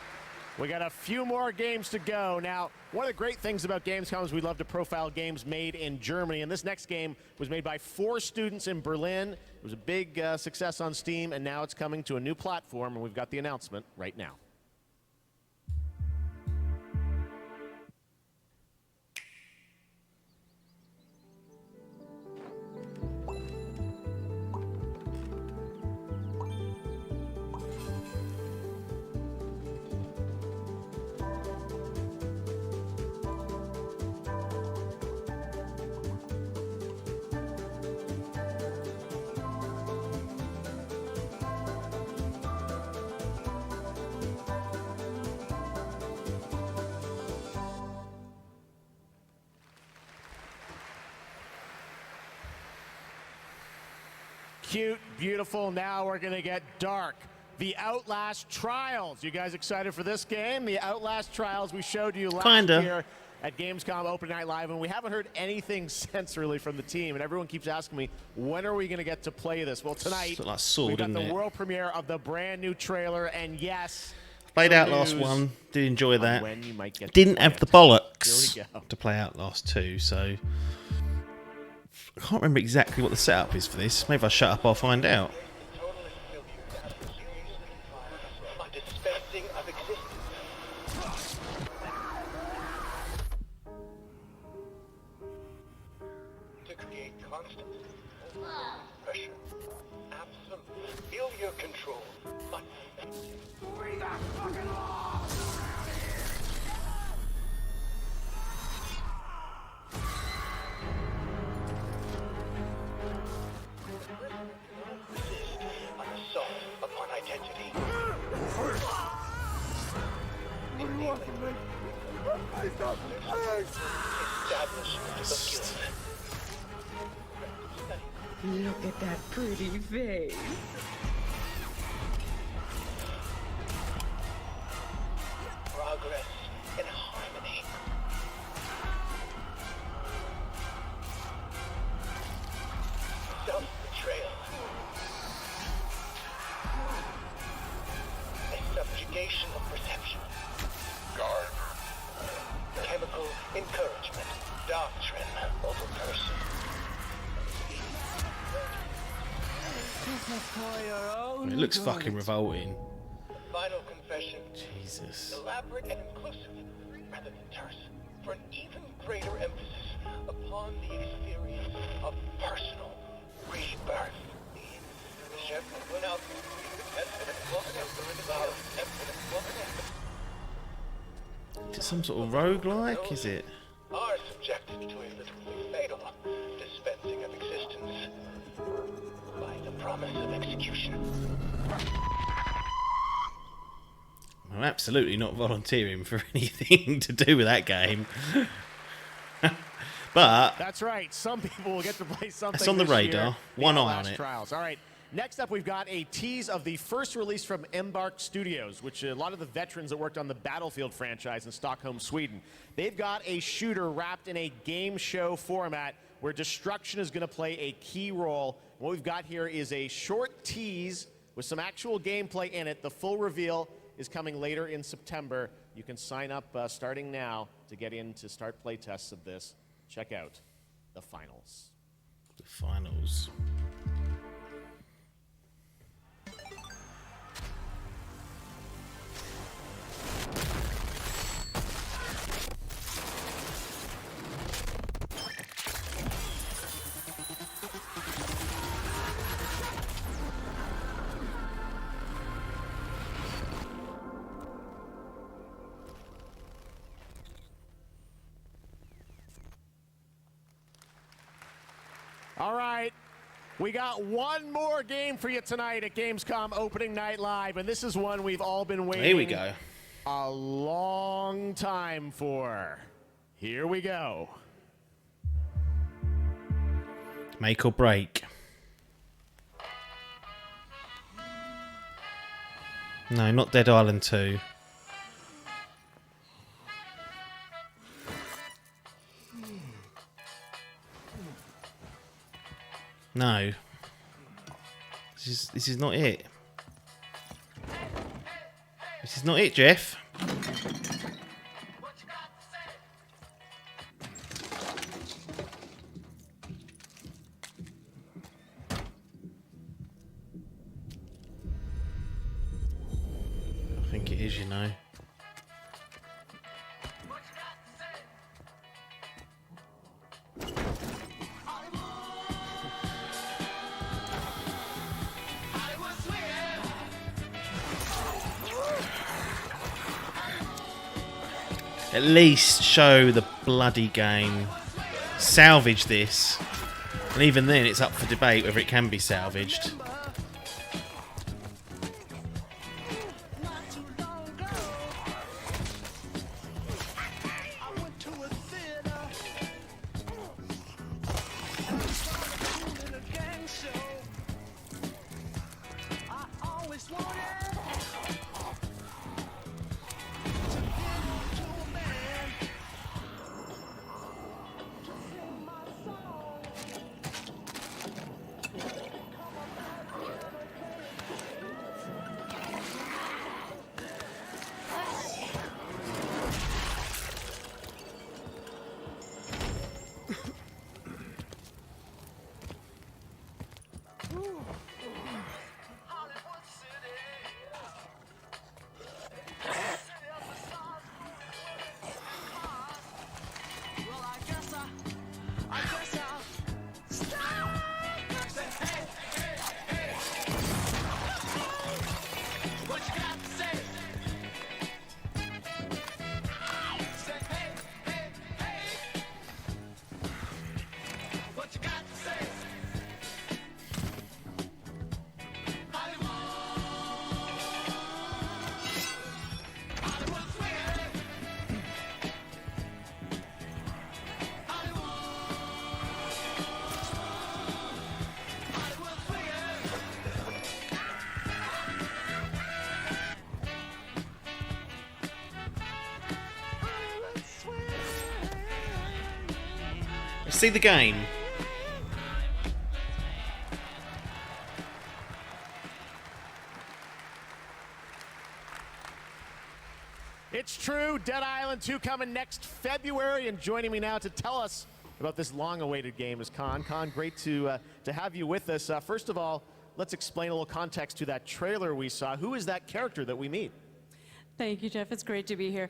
We got a few more games to go. Now, one of the great things about Gamescom is we love to profile games made in Germany, and this next game was made by 4 students in Berlin. It was a big success on Steam, and now it's coming to a new platform, and we've got the announcement right now. Cute, beautiful. Now we're going to get dark. The Outlast Trials. You guys excited for this game? The Outlast Trials we showed you last year at Gamescom Open Night Live, and we haven't heard anything since really from the team, and everyone keeps asking me, when are we going to get to play this? Well, tonight,
like Sword,
we've got the
it?
world premiere of the brand new trailer, and yes,
Played Outlast 1, did enjoy that.
when you might get
Didn't
to
have
play
the
it.
bollocks
Here we go.
to play Outlast 2, so I can't remember exactly what the setup is for this. Maybe if I shut up, I'll find out.
To create constant pressure. Absolute failure control. But bring that fucking law! An assault upon identity. Establishment of guilt.
Look at that pretty face.
Progress and harmony. Self-betrayal. A subjugation of perception. Guard. Chemical encouragement. Doctrine over person.
It looks fucking revolting.
Final confession.
Jesus.
Elaborate and inclusive, rather than terse, for an even greater emphasis upon the experience of personal rebirth.
Is it some sort of roguelike, is it?
Are subjected to a literally fatal dispensing of existence by the promise of execution.
I'm absolutely not volunteering for anything to do with that game. But
That's right. Some people will get to play something.
That's on the
this
radar.
year.
One
The
eye on
Outlast
it.
Trials. All right. Next up, we've got a tease of the first release from Embark Studios, which a lot of the veterans that worked on the Battlefield franchise in Stockholm, Sweden. They've got a shooter wrapped in a game show format where destruction is going to play a key role. What we've got here is a short tease with some actual gameplay in it. The full reveal is coming later in September. You can sign up starting now to get in to start playtests of this. Check out the finals.
The finals.
All right, We got one more game for you tonight at Gamescom Opening Night Live, and this is one we've all been waiting
Here we go.
A long time for. Here we go.
Make or break. No, not Dead Island 2. No. This is not it. This is not it, Geoff. I think it is, you know. At least show the bloody game. Salvage this. And even then, it's up for debate whether it can be salvaged. See the game.
It's true, Dead Island 2 coming next February, and joining me now to tell us about this long-awaited game is Con. Con, great to have you with us. First of all, let's explain a little context to that trailer we saw. Who is that character that we meet?
Thank you, Geoff. It's great to be here.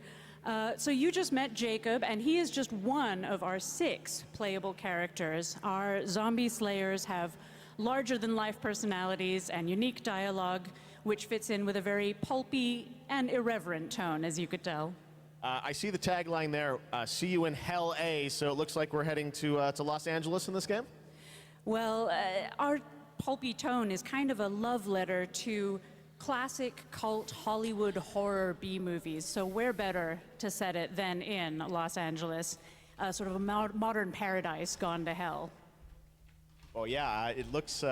So you just met Jacob, and he is just one of our 6 playable characters. Our zombie slayers have larger-than-life personalities and unique dialogue, which fits in with a very pulpy and irreverent tone, as you could tell.
I see the tagline there, see you in Hell A, so it looks like we're heading to Los Angeles in this game?
Well, our pulpy tone is kind of a love letter to classic cult Hollywood horror B-movies, so where better to set it than in Los Angeles, sort of a modern paradise gone to hell.
Oh yeah, it looks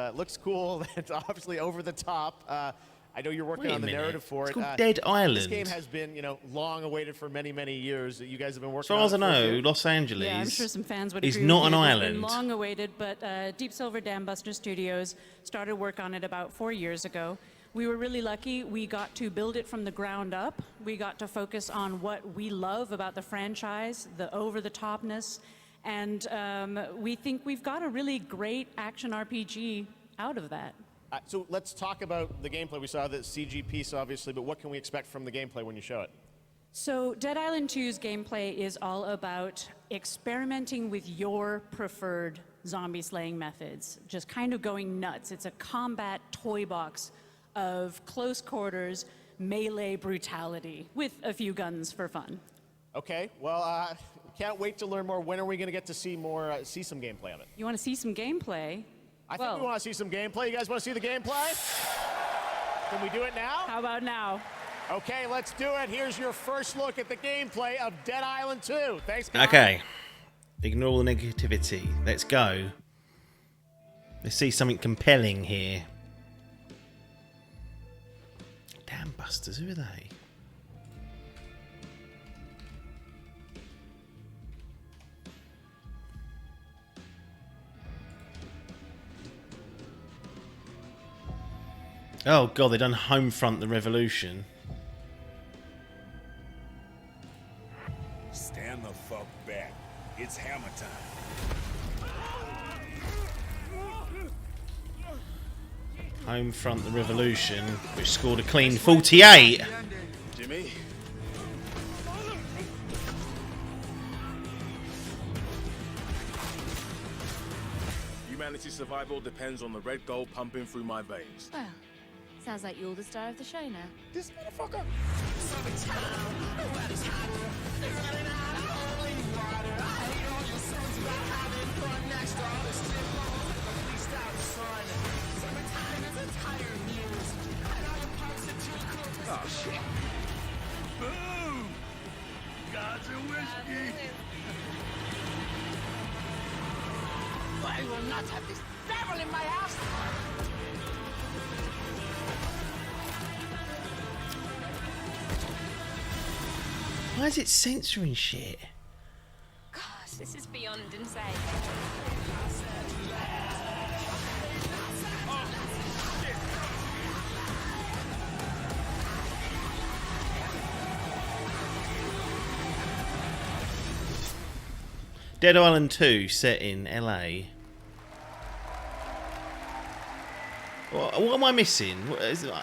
cool. It's obviously over the top. I know you're working on the narrative for it.
It's called Dead Island.
This game has been, long awaited for many, many years. You guys have been working
on
it.
As far as I know, Los Angeles
yeah, I'm sure some fans would
is
agree
not
with
an
you.
island.
It's been long awaited, but Deep Silver Dam Buster Studios started work on it about 4 years ago. We were really lucky. We got to build it from the ground up. We got to focus on what we love about the franchise, the over-the-topness, and we think we've got a really great action RPG out of that.
So let's talk about the gameplay. We saw the CG piece, obviously, but what can we expect from the gameplay when you show it?
So Dead Island 2's gameplay is all about experimenting with your preferred zombie slaying methods, just kind of going nuts. It's a combat toy box of close quarters melee brutality with a few guns for fun.
Okay, well, can't wait to learn more. When are we going to get to see more, see some gameplay of it?
You want to see some gameplay?
I think we want to see some gameplay. You guys want to see the gameplay? Can we do it now?
How about now?
Okay, let's do it. Here's your first look at the gameplay of Dead Island 2. Thanks, guys.
Okay. Ignore all the negativity. Let's go. Let's see something compelling here. Damn busters, who are they? Oh god, they done Homefront the Revolution.
Stand the fuck back. It's hammer time.
Homefront the Revolution, which scored a clean 48.
Jimmy?
Humanity's survival depends on the red gold pumping through my veins.
Well, sounds like you're the star of the show now.
This motherfucker. Oh shit. Boom! Gods and whiskey.
I will not have this devil in my house.
Why is it censoring shit?
Gosh, this is beyond insane.
Dead Island 2 set in LA. What am I missing? What is it?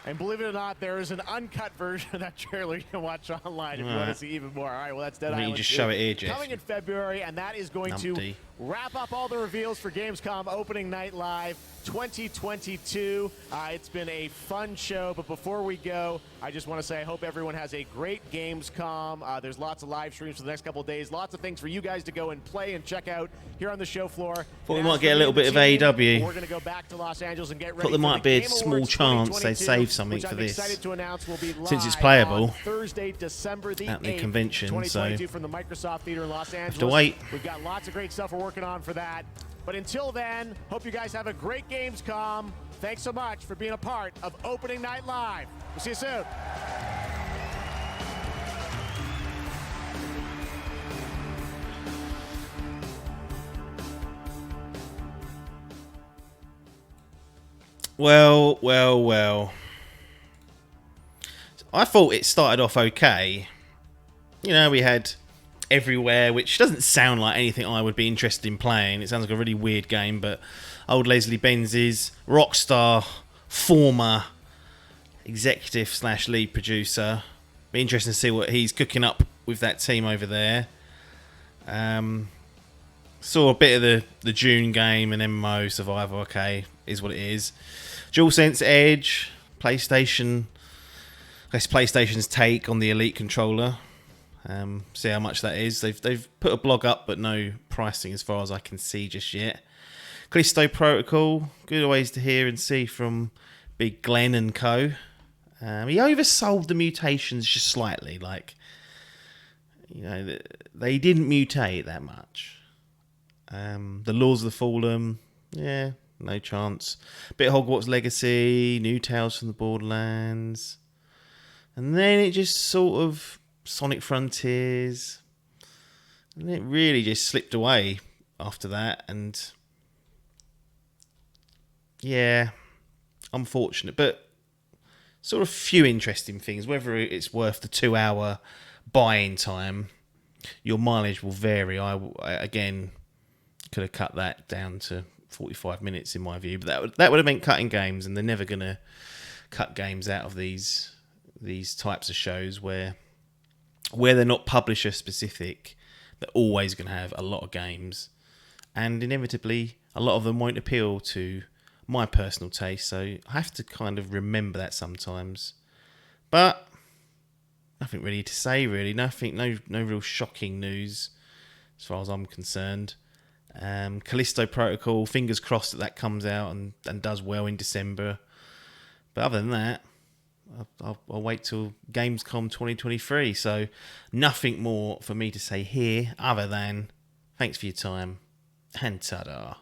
And believe it or not, there is an uncut version of that trailer you can watch online if you want to see even more. All right, well, that's Dead Island.
You just show it here, Geoff.
Coming in February, and that is going to wrap up all the reveals for Gamescom Opening Night Live 2022. It's been a fun show, but before we go, I just want to say I hope everyone has a great Gamescom. There's lots of live streams for the next couple of days, lots of things for you guys to go and play and check out here on the show floor.
Thought we might get a little bit of AEW.
We're going to go back to Los Angeles and get ready.
Thought there might be a small chance they save something for this, since it's playable
Thursday, December the
at the
8th,
convention. So
2022 from the Microsoft Theater in Los Angeles.
have to wait.
We've got lots of great stuff we're working on for that. But until then, hope you guys have a great Gamescom. Thanks so much for being a part of Opening Night Live. We'll see you soon.
Well. I thought it started off okay. You know, we had Everywhere, which doesn't sound like anything I would be interested in playing. It sounds like a really weird game, but old Leslie Benz's Rockstar former executive / lead producer. Be interesting to see what he's cooking up with that team over there. Saw a bit of the June game and MMO Survival. Okay, is what it is. DualSense Edge, PlayStation. I guess PlayStation's take on the Elite controller. See how much that is. They've put a blog up, but no pricing as far as I can see just yet. Callisto Protocol, good ways to hear and see from Big Glenn and co. He oversold the mutations just slightly. Like, you know, they didn't mutate that much. The Laws of the Fallen, yeah, no chance. Bit of Hogwarts Legacy, new Tales from the Borderlands. And then it just sort of Sonic Frontiers. And it really just slipped away after that. And yeah, unfortunate. But sort of few interesting things. Whether it's worth the 2-hour buy-in time, your mileage will vary. I again could have cut that down to 45 minutes in my view. But that would have meant cutting games, and they're never going to cut games out of these types of shows where they're not publisher specific. They're always going to have a lot of games, and inevitably a lot of them won't appeal to my personal taste, so I have to kind of remember that sometimes. But nothing really to say, really. No real shocking news as far as I'm concerned. Callisto Protocol, fingers crossed that comes out and does well in December. But other than that, I'll wait till Gamescom 2023. So nothing more for me to say here other than thanks for your time and ta-da.